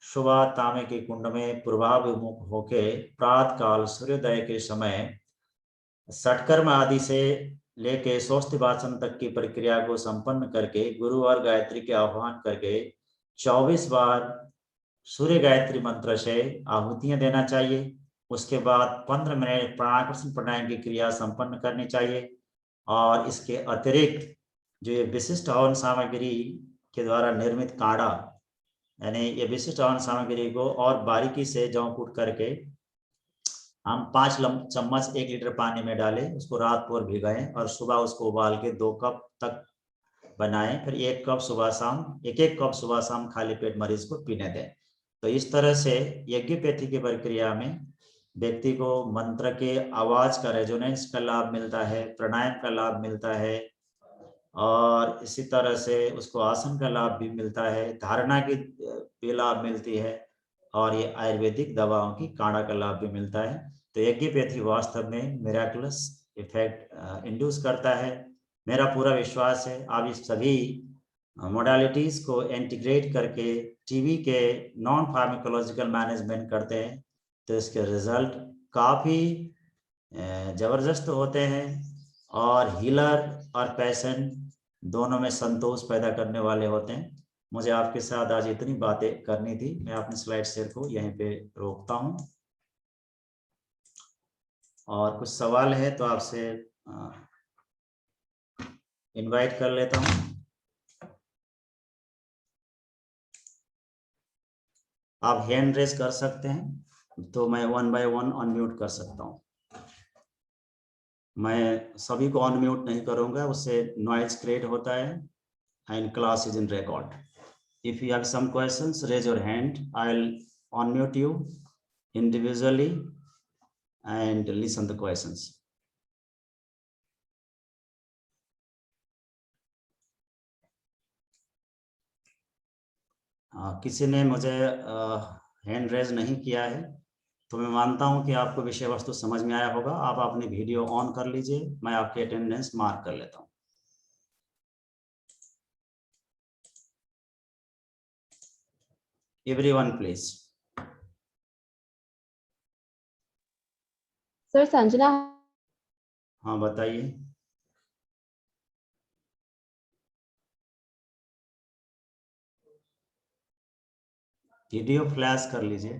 सुबह तांबे के कुंड में पूर्वाभिमुख होके प्रातः काल सूर्योदय के समय षटकर्म आदि से लेके स्वस्तिवाचन तक की प्रक्रिया को संपन्न करके गुरु और गायत्री के आह्वान करके 24 बार सूर्य गायत्री मंत्र से आहुतियां देना चाहिए। उसके बाद 15 मिनट प्राणाकर्षण प्राणायाम की क्रिया संपन्न करनी चाहिए। और इसके अतिरिक्त जो ये विशिष्ट हवन सामग्री के द्वारा निर्मित काढ़ा, यानी ये विशिष्ट हवन सामग्री को और बारीकी से जौ कूट करके हम 5 चम्मच 1 लीटर पानी में डालें, उसको रात भर भिगाएं और सुबह उसको उबाल के 2 कप तक बनाएं। फिर 1 कप सुबह शाम, एक कप सुबह शाम खाली पेट मरीज को पीने दें। तो इस तरह से यज्ञोपैथी की प्रक्रिया में व्यक्ति को मंत्र के आवाज का रेजोनेंस का लाभ मिलता है, प्राणायाम का लाभ मिलता है, और इसी तरह से उसको आसन का लाभ भी मिलता है, धारणा की भी लाभ मिलती है, और ये आयुर्वेदिक दवाओं की काढ़ा का लाभ भी मिलता है। तो यज्ञोपैथी वास्तव में मिराकुलस इफेक्ट इंड्यूस करता है। मेरा पूरा विश्वास है आप इस सभी मोडालिटीज को इंटीग्रेट करके टीबी के नॉन फार्माकोलॉजिकल मैनेजमेंट करते हैं तो इसके रिजल्ट काफ़ी ज़बरदस्त होते हैं, और हीलर और पेशेंट दोनों में संतोष पैदा करने वाले होते हैं। मुझे आपके साथ आज इतनी बातें करनी थी। मैं अपने स्लाइड शेयर को यहीं पे रोकता हूं, और कुछ सवाल है तो आपसे इनवाइट कर लेता हूं। आप हैंड रेज कर सकते हैं तो मैं 1 बाय 1 अनम्यूट कर सकता हूं। मैं सभी को अनम्यूट नहीं करूंगा, उससे नॉइज क्रिएट होता है and class is in record. If you have some questions, raise your hand. I'll unmute you individually and listen the questions. किसी ने मुझे हैंड रेज नहीं किया है तो मैं मानता हूं कि आपको विषय वस्तु समझ में आया होगा। आप अपनी वीडियो ऑन कर लीजिए, मैं आपकी अटेंडेंस मार्क कर लेता हूं। Everyone please. सर संजना। हाँ बताइए। वीडियो फ्लैश कर लीजिए।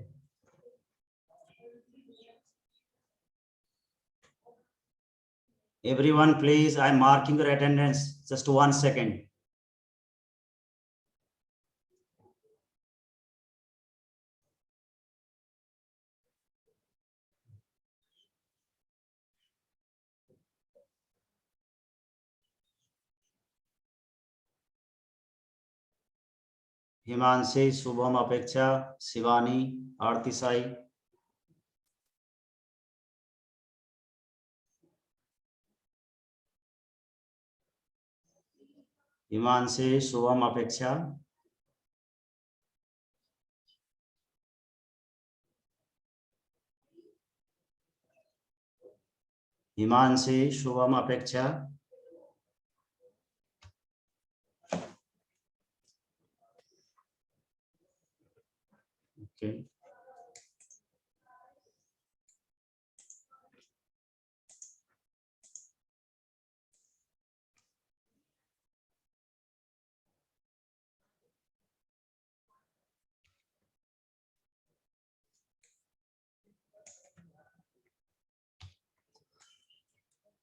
Everyone please, I'm marking your attendance. Just 1 second. Himanshi, Shubham, अपेक्षा, शिवानी, आरती साई। हिमांशी, शुभम, अपेक्षा। Himanshi, Shubham, Apeksha. Okay.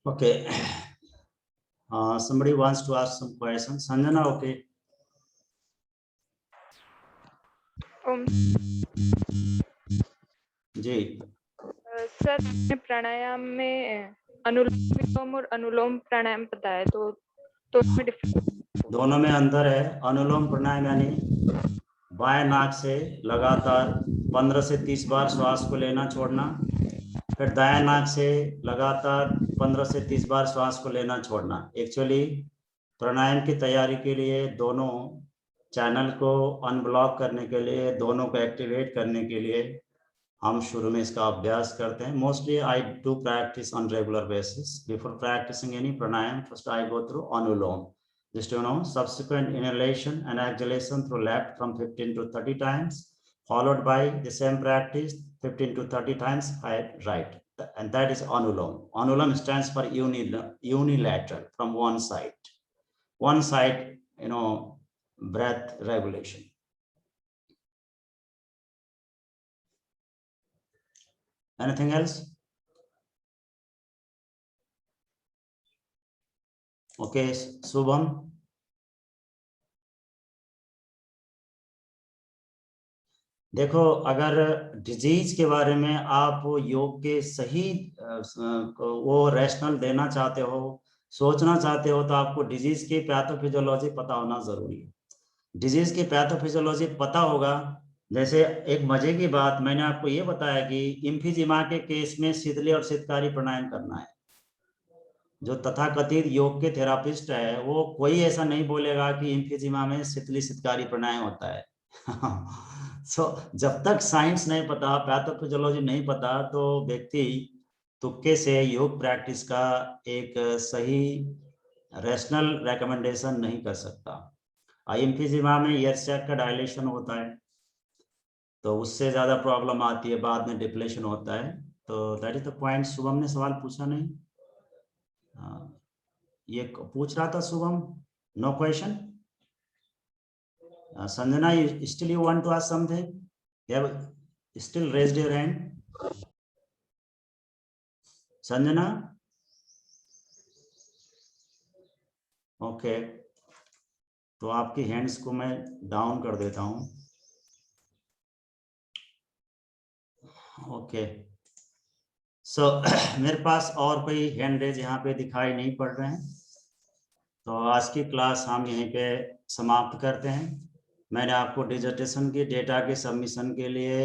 Okay. Somebody wants to ask some questions. Sanjana, okay. जी सर, प्राणायाम में अनुलोम और अनुलोम प्राणायाम बताया तो इसमें डिफरेंस? दोनों में अंतर है। अनुलोम प्राणायाम यानी बाएं नाक से लगातार 15 से 30 बार श्वास को लेना छोड़ना, फिर दाएं नाक से लगातार 15 से 30 बार श्वास को लेना छोड़ना। एक्चुअली प्राणायाम की तैयारी के लिए दोनों चैनल को अनब्लॉक करने के लिए, दोनों को एक्टिवेट करने के लिए हम शुरू में इसका अभ्यास करते हैं। Mostly I do practice on regular basis. Before practising any pranayama, first I go through Anulom, just subsequent inhalation and exhalation through left from 15 to 30 times, followed by the same practice 15 to 30 times right. and that is Anulom. Anulom stands for unilateral, from one side, breath regulation. Anything else? Okay, Subham. देखो, अगर disease के बारे में आप योग के सही वो रैशनल देना चाहते हो, सोचना चाहते हो, तो आपको डिजीज की पैथोफिजियोलॉजी पता होना जरूरी है। डिजीज की पैथोफिजियोलॉजी पता होगा। जैसे एक मजे की बात, मैंने आपको ये बताया कि इम्फिजिमा के केस में शीतली और शीतकारी प्राणायाम करना है। जो तथाकथित योग के थेरापिस्ट है, वो कोई ऐसा नहीं बोलेगा कि इम्फिजिमा में शीतली शीतकारी प्राणायाम होता है। जब तक साइंस नहीं पता, पैथोफिजियोलॉजी नहीं पता, तो व्यक्ति तुक्के से योग प्रैक्टिस का एक सही रैशनल रेकमेंडेशन नहीं कर सकता। इम्फिजिमा में ईयर सैक का डायलेशन होता है, तो उससे ज्यादा प्रॉब्लम आती है, बाद में डिप्लेशन होता है। तो that is the point. Shubham ने सवाल पूछा नहीं? ये पूछ रहा था Shubham, no question. Sanjana, still you want to ask something? You have still raised your hand. Sanjana? Okay. तो आपकी हैंड्स को मैं डाउन कर देता हूं। ओके, सो मेरे पास और कोई हैंड रेज यहाँ पे दिखाई नहीं पड़ रहे हैं, तो आज की क्लास हम यहीं पे समाप्त करते हैं। मैंने आपको डिसर्टेशन की डेटा के सबमिशन के लिए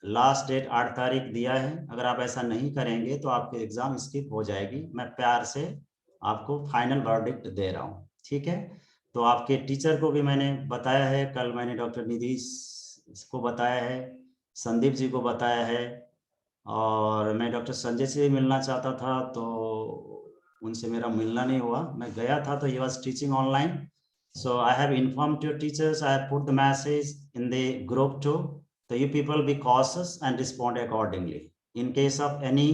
लास्ट डेट 8 तारीख दिया है। अगर आप ऐसा नहीं करेंगे तो आपकी एग्जाम स्किप हो जाएगी। मैं प्यार से आपको फाइनल वर्डिक्ट दे रहा हूँ, ठीक है? तो आपके टीचर को भी मैंने बताया है, कल मैंने डॉक्टर निधि को बताया है, संदीप जी को बताया है, और मैं डॉक्टर संजय से भी मिलना चाहता था, तो उनसे मेरा मिलना नहीं हुआ। मैं गया था तो he was teaching online, so I have informed your teachers, I have put the message in the group too, so you people be cautious and respond accordingly. In case of any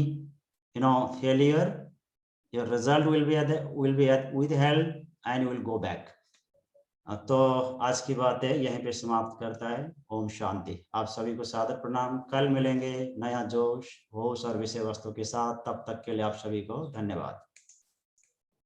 failure, your result will be withheld and you will go back. तो आज की बात है यहीं पे समाप्त करता है। ओम शांति। आप सभी को सादर प्रणाम। कल मिलेंगे नया जोश, होश और विषय वस्तु के साथ। तब तक के लिए आप सभी को धन्यवाद।